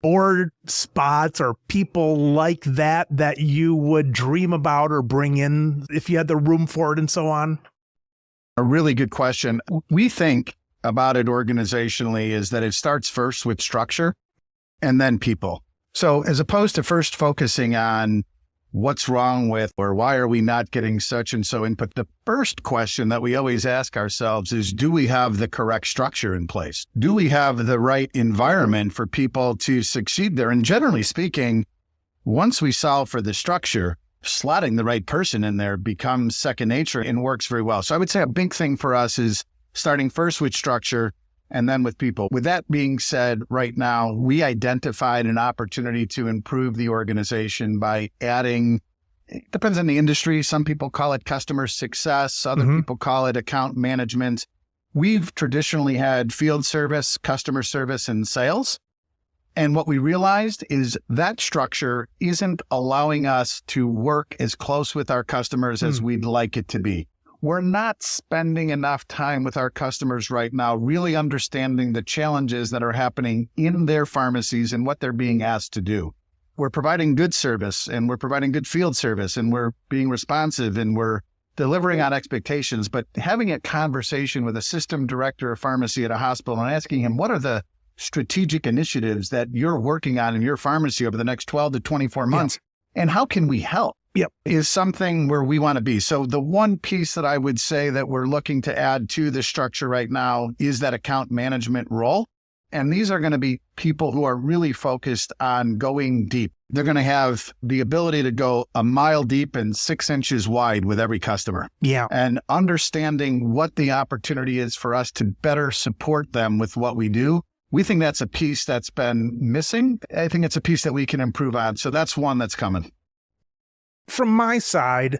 [SPEAKER 1] board spots or people like that that you would dream about or bring in if you had the room for it and so on?
[SPEAKER 2] A really good question. We think about it organizationally is that it starts first with structure and then people. So as opposed to first focusing on what's wrong with or why are we not getting such and so input, the first question that we always ask ourselves is, do we have the correct structure in place? Do we have the right environment for people to succeed there? And generally speaking, once we solve for the structure, slotting the right person in there becomes second nature and works very well. So I would say a big thing for us is starting first with structure and then with people. With that being said, right now, we identified an opportunity to improve the organization by adding, it depends on the industry. Some people call it customer success. Other people call it account management. We've traditionally had field service, customer service, and sales. And what we realized is that structure isn't allowing us to work as close with our customers as we'd like it to be. We're not spending enough time with our customers right now, really understanding the challenges that are happening in their pharmacies and what they're being asked to do. We're providing good service and we're providing good field service and we're being responsive and we're delivering on expectations, but having a conversation with a system director of pharmacy at a hospital and asking him, what are the strategic initiatives that you're working on in your pharmacy over the next 12 to 24 months? And how can we help? Is something where we want to be. So the one piece that I would say that we're looking to add to the structure right now is that account management role. And these are going to be people who are really focused on going deep. They're going to have the ability to go a mile deep and 6 inches wide with every customer. And understanding what the opportunity is for us to better support them with what we do. We think that's a piece that's been missing. I think it's a piece that we can improve on. So that's one that's coming.
[SPEAKER 1] From my side,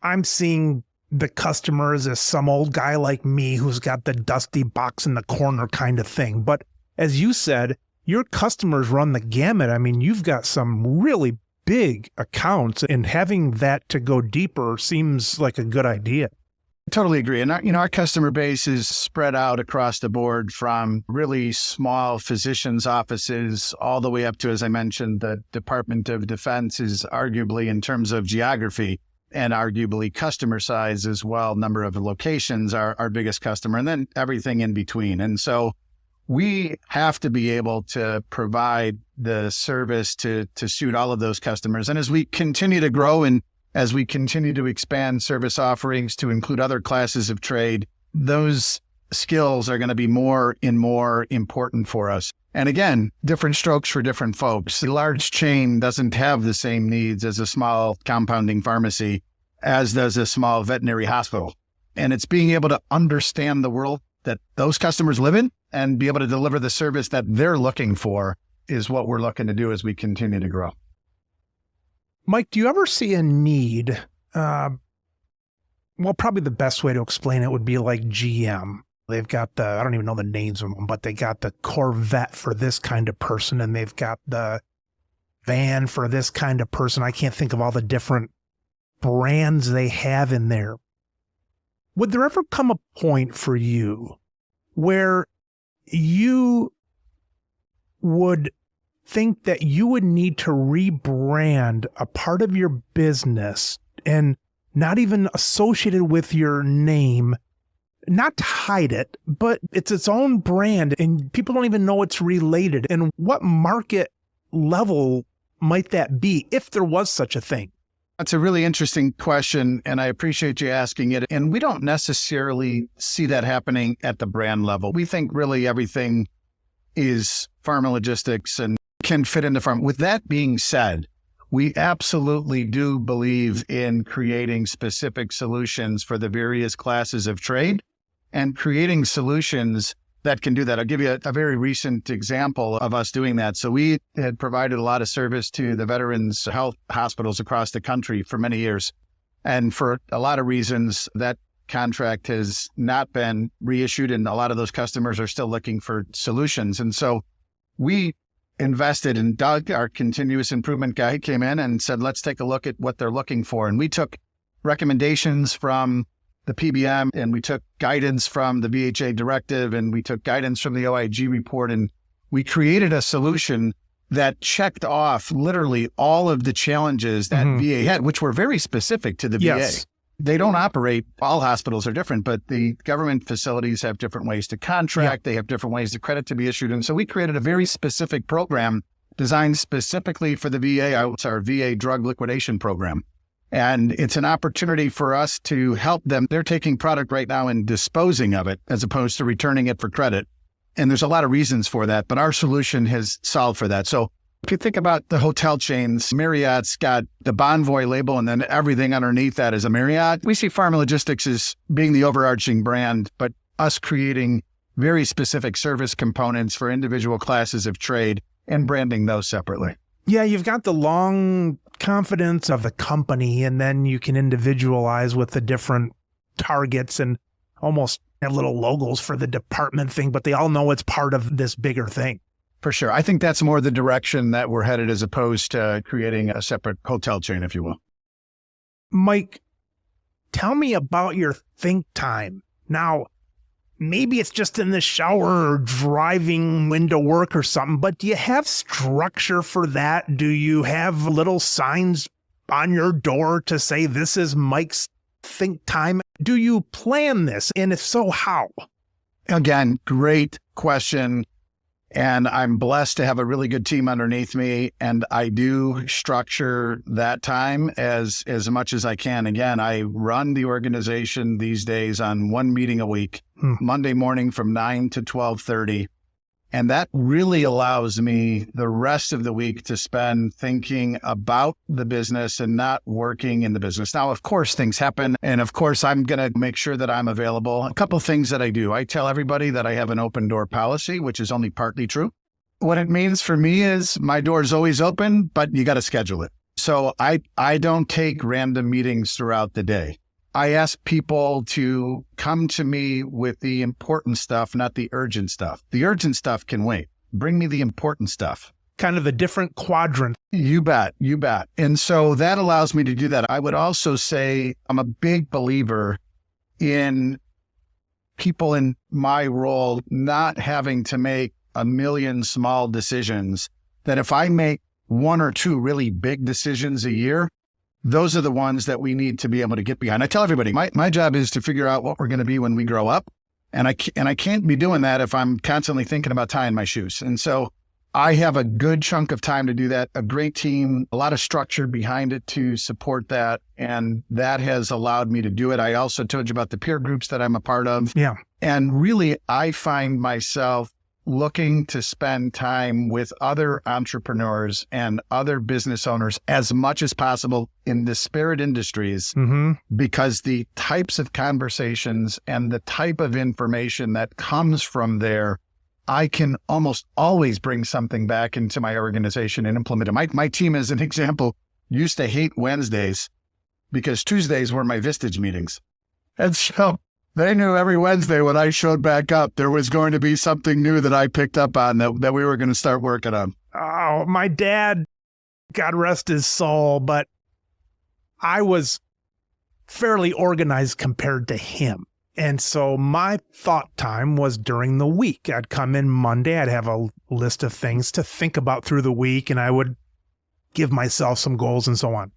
[SPEAKER 1] I'm seeing the customers as some old guy like me who's got the dusty box in the corner kind of thing. But as you said, your customers run the gamut. I mean, you've got some really big accounts, and having that to go deeper seems like a good idea.
[SPEAKER 2] I totally agree. And our customer base is spread out across the board from really small physicians' offices all the way up to, as I mentioned, the Department of Defense is arguably, in terms of geography and arguably customer size as well, number of locations, our biggest customer, and then everything in between. And so we have to be able to provide the service to suit all of those customers. And as we continue to grow and as we continue to expand service offerings to include other classes of trade, those skills are going to be more and more important for us. And again, different strokes for different folks. A large chain doesn't have the same needs as a small compounding pharmacy, as does a small veterinary hospital. And it's being able to understand the world that those customers live in and be able to deliver the service that they're looking for is what we're looking to do as we continue to grow.
[SPEAKER 1] Mike, do you ever see a need? Well, probably the best way to explain it would be like GM. They've got I don't even know the names of them, but they got the Corvette for this kind of person, and they've got the van for this kind of person. I can't think of all the different brands they have in there. Would there ever come a point for you where you would think that you would need to rebrand a part of your business and not even associated with your name, not to hide it, but it's its own brand and people don't even know it's related? And what market level might that be if there was such a thing?
[SPEAKER 2] That's a really interesting question, and I appreciate you asking it. And we don't necessarily see that happening at the brand level. We think really everything is Pharma Logistics and can fit into Pharma. With that being said, we absolutely do believe in creating specific solutions for the various classes of trade and creating solutions that can do that. I'll give you a very recent example of us doing that. So we had provided a lot of service to the veterans health hospitals across the country for many years. And for a lot of reasons, that contract has not been reissued, and a lot of those customers are still looking for solutions. And so we invested, and Doug, our continuous improvement guy, came in and said, let's take a look at what they're looking for. And we took recommendations from the PBM, and we took guidance from the VHA directive, and we took guidance from the OIG report, and we created a solution that checked off literally all of the challenges that VA had, which were very specific to the VA. They don't operate, all hospitals are different, but the government facilities have different ways to contract. They have different ways the credit to be issued. And so we created a very specific program designed specifically for the VA. It's our VA drug liquidation program. And it's an opportunity for us to help them. They're taking product right now and disposing of it as opposed to returning it for credit. And there's a lot of reasons for that, but our solution has solved for that. So if you think about the hotel chains, Marriott's got the Bonvoy label, and then everything underneath that is a Marriott. We see Pharma Logistics as being the overarching brand, but us creating very specific service components for individual classes of trade and branding those separately.
[SPEAKER 1] Yeah, you've got the long confidence of the company, and then you can individualize with the different targets and almost have little logos for the department thing, but they all know it's part of this bigger thing.
[SPEAKER 2] For sure. I think that's more the direction that we're headed as opposed to creating a separate hotel chain, if you will.
[SPEAKER 1] Mike, tell me about your think time. Now, maybe it's just in the shower or driving into work or something, but do you have structure for that? Do you have little signs on your door to say this is Mike's think time? Do you plan this? And if so, how?
[SPEAKER 2] Again, great question. And I'm blessed to have a really good team underneath me. And I do structure that time as much as I can. Again, I run the organization these days on one meeting a week, Monday morning from 9 to 12:30. And that really allows me the rest of the week to spend thinking about the business and not working in the business. Now, of course, things happen. And of course, I'm going to make sure that I'm available. A couple of things that I do. I tell everybody that I have an open door policy, which is only partly true. What it means for me is my door is always open, but you got to schedule it. So I don't take random meetings throughout the day. I ask people to come to me with the important stuff, not the urgent stuff. The urgent stuff can wait. Bring me the important stuff.
[SPEAKER 1] Kind of a different quadrant.
[SPEAKER 2] You bet. You bet. And so that allows me to do that. I would also say I'm a big believer in people in my role not having to make a million small decisions, that if I make one or two really big decisions a year, those are the ones that we need to be able to get behind. I tell everybody, my job is to figure out what we're going to be when we grow up. And I can't be doing that if I'm constantly thinking about tying my shoes. And so I have a good chunk of time to do that, a great team, a lot of structure behind it to support that. And that has allowed me to do it. I also told you about the peer groups that I'm a part of.
[SPEAKER 1] Yeah.
[SPEAKER 2] And really, I find myself looking to spend time with other entrepreneurs and other business owners as much as possible in disparate industries, because the types of conversations and the type of information that comes from there, I can almost always bring something back into my organization and implement it. My team, as an example, used to hate Wednesdays because Tuesdays were my Vistage meetings. And so They knew every Wednesday when I showed back up, there was going to be something new that I picked up on that we were going to start working on.
[SPEAKER 1] Oh, my dad, God rest his soul, but I was fairly organized compared to him. And so my thought time was during the week. I'd come in Monday, I'd have a list of things to think about through the week, and I would give myself some goals and so on.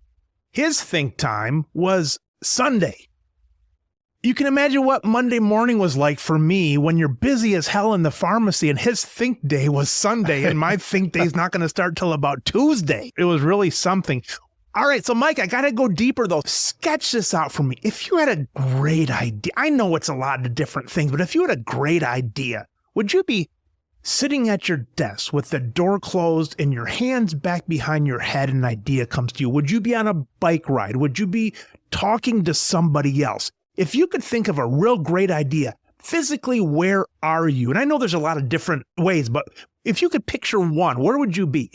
[SPEAKER 1] His think time was Sunday. You can imagine what Monday morning was like for me when you're busy as hell in the pharmacy, and his think day was Sunday, and my think day is not going to start till about Tuesday. It was really something. All right, so Mike, I got to go deeper though. Sketch this out for me. If you had a great idea, I know it's a lot of different things, but if you had a great idea, would you be sitting at your desk with the door closed and your hands back behind your head and an idea comes to you? Would you be on a bike ride? Would you be talking to somebody else? If you could think of a real great idea, physically, where are you? And I know there's a lot of different ways, but if you could picture one, where would you be?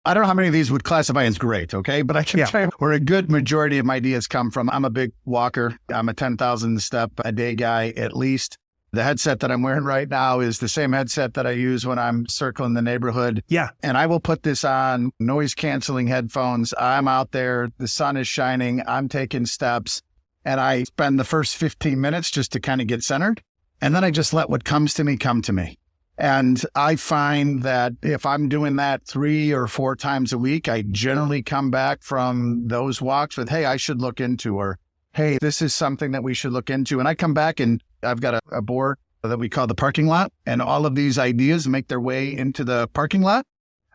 [SPEAKER 2] I don't know how many of these would classify as great, okay? But I can tell you where a good majority of my ideas come from. I'm a big walker. I'm a 10,000 step a day guy, at least. The headset that I'm wearing right now is the same headset that I use when I'm circling the neighborhood.
[SPEAKER 1] Yeah.
[SPEAKER 2] And I will put this on, noise canceling headphones. I'm out there. The sun is shining. I'm taking steps. And I spend the first 15 minutes just to kind of get centered. And then I just let what comes to me come to me. And I find that if I'm doing that 3 or 4 times a week, I generally come back from those walks with, hey, I should look into, or hey, this is something that we should look into. And I come back and I've got a board that we call the parking lot. And all of these ideas make their way into the parking lot.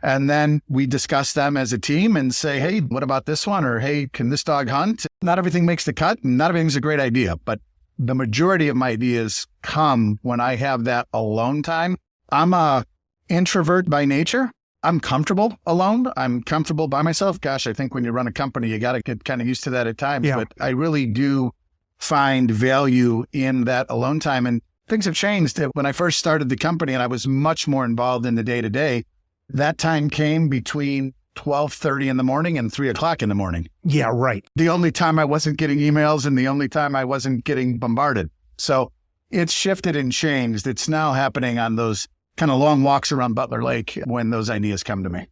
[SPEAKER 2] And then we discuss them as a team and say, hey, what about this one? Or, hey, can this dog hunt? Not everything makes the cut, and not everything's a great idea. But the majority of my ideas come when I have that alone time. I'm a introvert by nature. I'm comfortable alone. I'm comfortable by myself. Gosh, I think when you run a company, you got to get kind of used to that at times. Yeah. But I really do find value in that alone time. And things have changed. When I first started the company and I was much more involved in the day-to-day, that time came between 12:30 in the morning and 3 o'clock in the morning.
[SPEAKER 1] Yeah, right.
[SPEAKER 2] The only time I wasn't getting emails and the only time I wasn't getting bombarded. So it's shifted and changed. It's now happening on those kind of long walks around Butler Lake when those ideas come to me.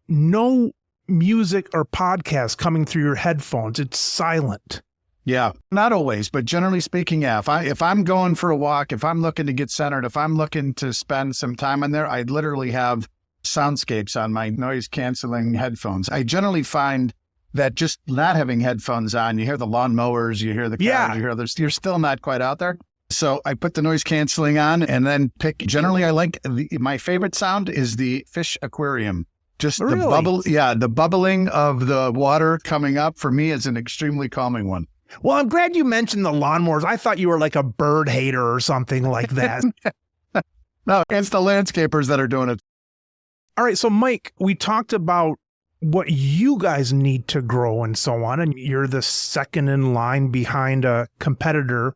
[SPEAKER 1] No music or podcast coming through your headphones. It's silent.
[SPEAKER 2] Yeah, not always, but generally speaking, yeah. If I'm going for a walk, if I'm looking to get centered, if I'm looking to spend some time in there, I literally have soundscapes on my noise canceling headphones. I generally find that just not having headphones on, you hear the lawnmowers, you hear the cars, you're still not quite out there. So I put the noise canceling on and then generally I like, my favorite sound is the fish aquarium. Just really? The bubbling of the water coming up for me is an extremely calming one.
[SPEAKER 1] Well, I'm glad you mentioned the lawnmowers. I thought you were like a bird hater or something like that.
[SPEAKER 2] No, it's the landscapers that are doing it.
[SPEAKER 1] All right. So, Mike, we talked about what you guys need to grow and so on, and you're the second in line behind a competitor.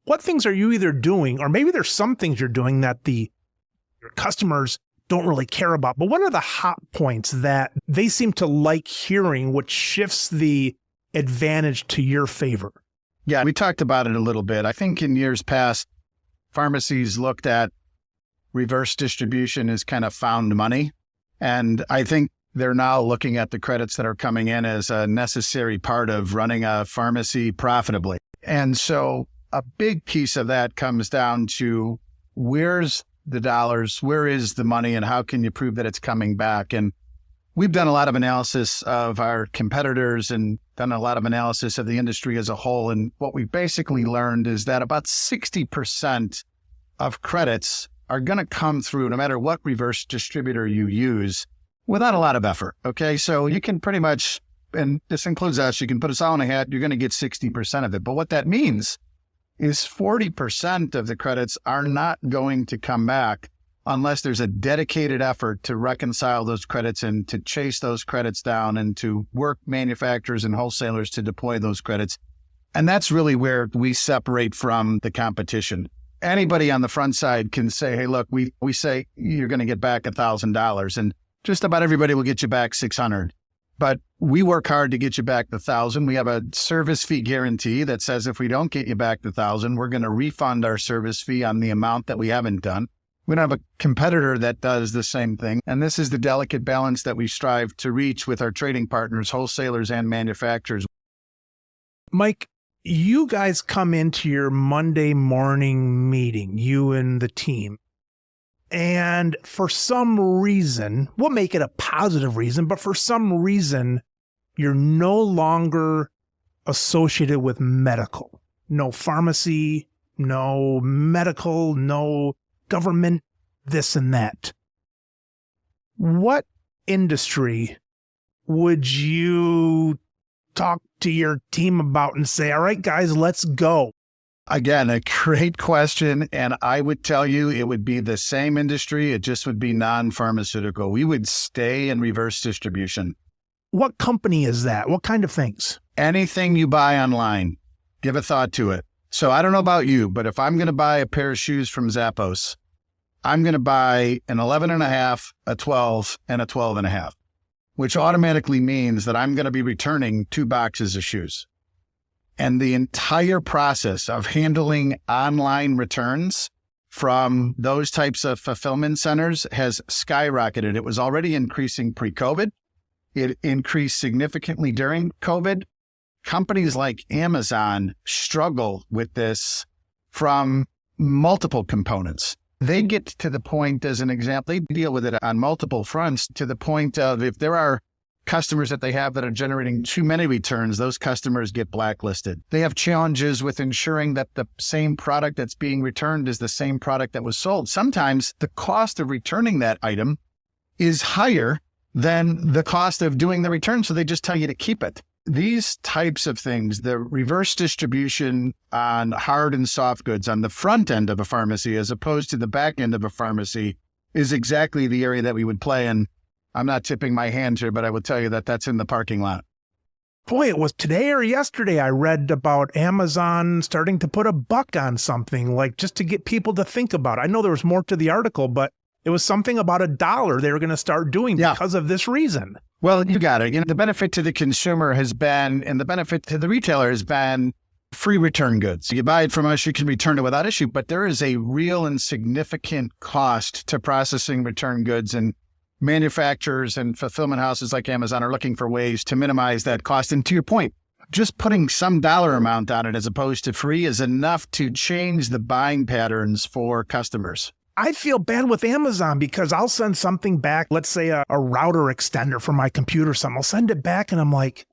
[SPEAKER 1] What things are you either doing, or maybe there's some things you're doing that your customers don't really care about, but what are the hot points that they seem to like hearing, which shifts the advantage to your favor?
[SPEAKER 2] Yeah, we talked about it a little bit. I think in years past, pharmacies looked at reverse distribution as kind of found money. And I think they're now looking at the credits that are coming in as a necessary part of running a pharmacy profitably. And so a big piece of that comes down to where's the dollars, where is the money, and how can you prove that it's coming back? And we've done a lot of analysis of our competitors and done a lot of analysis of the industry as a whole. And what we basically learned is that about 60% of credits are going to come through, no matter what reverse distributor you use, without a lot of effort. Okay. So you can pretty much, and this includes us, you can put us all in a hat, you're going to get 60% of it. But what that means is 40% of the credits are not going to come back unless there's a dedicated effort to reconcile those credits and to chase those credits down and to work manufacturers and wholesalers to deploy those credits. And that's really where we separate from the competition. Anybody on the front side can say, hey, look, we say you're going to get back $1,000, and just about everybody will get you back $600. but we work hard to get you back the $1,000. We have a service fee guarantee that says if we don't get you back the $1,000, we're going to refund our service fee on the amount that we haven't done. We don't have a competitor that does the same thing. And this is the delicate balance that we strive to reach with our trading partners, wholesalers, and manufacturers.
[SPEAKER 1] Mike, you guys come into your Monday morning meeting, you and the team, and for some reason, we'll make it a positive reason, but for some reason, you're no longer associated with medical. No pharmacy, no medical, no government, this and that. What industry would you talk to your team about and say, all right, guys, let's go?
[SPEAKER 2] Again, a great question. And I would tell you it would be the same industry. It just would be non-pharmaceutical. We would stay in reverse distribution.
[SPEAKER 1] What company is that? What kind of things?
[SPEAKER 2] Anything you buy online, give a thought to it. So I don't know about you, but if I'm going to buy a pair of shoes from Zappos, I'm going to buy an 11.5, a 12, and a 12.5, which automatically means that I'm going to be returning 2 boxes of shoes. And the entire process of handling online returns from those types of fulfillment centers has skyrocketed. It was already increasing pre-COVID. It increased significantly during COVID. Companies like Amazon struggle with this from multiple components. They get to the point, as an example, they deal with it on multiple fronts to the point of if there are customers that they have that are generating too many returns, those customers get blacklisted. They have challenges with ensuring that the same product that's being returned is the same product that was sold. Sometimes the cost of returning that item is higher than the cost of doing the return, so they just tell you to keep it. These types of things, the reverse distribution on hard and soft goods on the front end of a pharmacy as opposed to the back end of a pharmacy, is exactly the area that we would play in. I'm not tipping my hand here, but I will tell you that that's in the parking lot.
[SPEAKER 1] Boy, it was today or yesterday I read about Amazon starting to put $1 on something, like just to get people to think about it. I know there was more to the article, but it was something about $1 they were going to start doing because of this reason.
[SPEAKER 2] Well, you got it. The benefit to the consumer has been, and the benefit to the retailer has been free return goods. You buy it from us, you can return it without issue, but there is a real and significant cost to processing return goods, and manufacturers and fulfillment houses like Amazon are looking for ways to minimize that cost. And to your point, just putting some dollar amount on it as opposed to free is enough to change the buying patterns for customers.
[SPEAKER 1] I feel bad with Amazon because I'll send something back, let's say a router extender for my computer, I'll send it back and I'm like,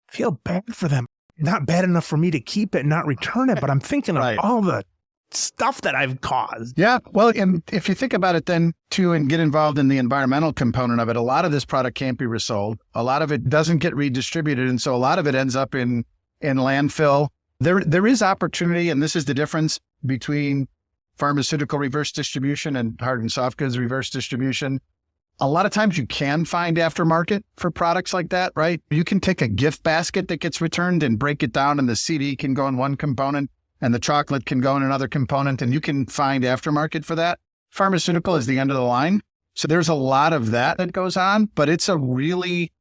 [SPEAKER 1] I feel bad for them. Not bad enough for me to keep it and not return it, but I'm thinking of all the stuff that I've caused.
[SPEAKER 2] Yeah. Well, and if you think about it then too, and get involved in the environmental component of it, a lot of this product can't be resold. A lot of it doesn't get redistributed. And so a lot of it ends up in landfill. There is opportunity, and this is the difference between pharmaceutical reverse distribution and hard and soft goods reverse distribution. A lot of times you can find aftermarket for products like that, right? You can take a gift basket that gets returned and break it down, and the CD can go in one component and the chocolate can go in another component, and you can find aftermarket for that. Pharmaceutical is the end of the line. So there's a lot of that goes on, but it's a really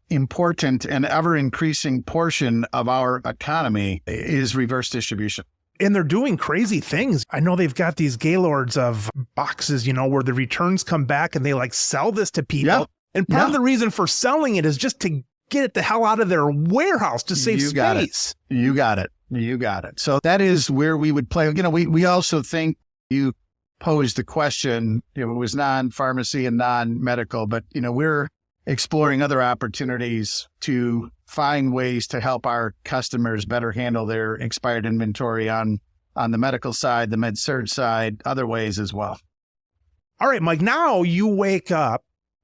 [SPEAKER 2] important and ever-increasing portion of our economy is reverse distribution.
[SPEAKER 1] And they're doing crazy things. I know they've got these gaylords of boxes, where the returns come back and they sell this to people.
[SPEAKER 2] Yeah.
[SPEAKER 1] And part of the reason for selling it is just to get it the hell out of their warehouse to save space.
[SPEAKER 2] You got it. So that is where we would play. We also think you posed the question, it was non-pharmacy and non-medical, but, we're exploring other opportunities to find ways to help our customers better handle their expired inventory on the medical side, the med-surg side, other ways as well.
[SPEAKER 1] All right, Mike, now you wake up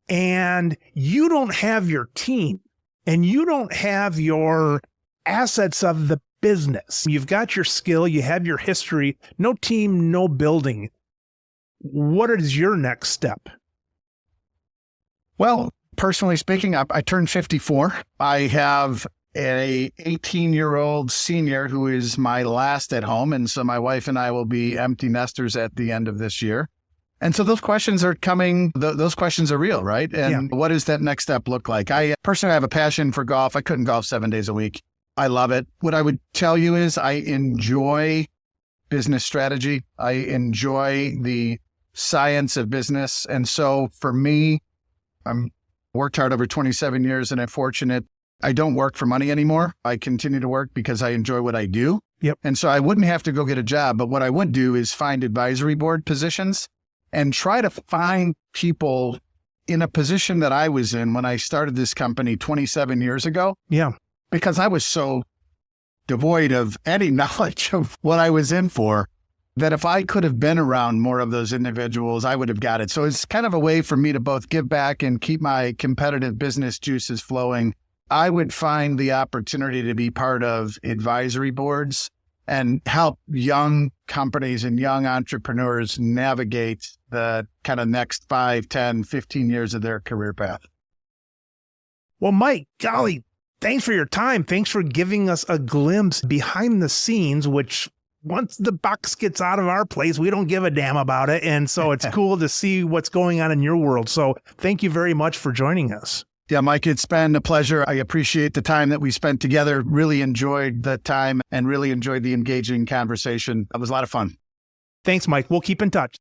[SPEAKER 1] and you don't have your team and you don't have your assets of the business. You've got your skill, you have your history, no team, no building. What is your next step?
[SPEAKER 2] Well, personally speaking, I turned 54. I have a 18-year-old senior who is my last at home. And so my wife and I will be empty nesters at the end of this year. And so those questions are coming, those questions are real, right? And what does that next step look like? I personally have a passion for golf. I couldn't golf 7 days a week. I love it. What I would tell you is I enjoy business strategy. I enjoy the science of business. And so for me, I'm worked hard over 27 years and I'm fortunate. I don't work for money anymore. I continue to work because I enjoy what I do.
[SPEAKER 1] Yep.
[SPEAKER 2] And so I wouldn't have to go get a job. But what I would do is find advisory board positions and try to find people in a position that I was in when I started this company 27 years ago.
[SPEAKER 1] Yeah.
[SPEAKER 2] Because I was so devoid of any knowledge of what I was in for, that if I could have been around more of those individuals, I would have got it. So it's kind of a way for me to both give back and keep my competitive business juices flowing. I would find the opportunity to be part of advisory boards and help young companies and young entrepreneurs navigate the kind of next 5, 10, 15 years of their career path.
[SPEAKER 1] Well, Mike, golly, thanks for your time. Thanks for giving us a glimpse behind the scenes, which once the box gets out of our place, we don't give a damn about it. And so it's cool to see what's going on in your world. So thank you very much for joining us.
[SPEAKER 2] Yeah, Mike, it's been a pleasure. I appreciate the time that we spent together. Really enjoyed the time and really enjoyed the engaging conversation. It was a lot of fun.
[SPEAKER 1] Thanks, Mike. We'll keep in touch.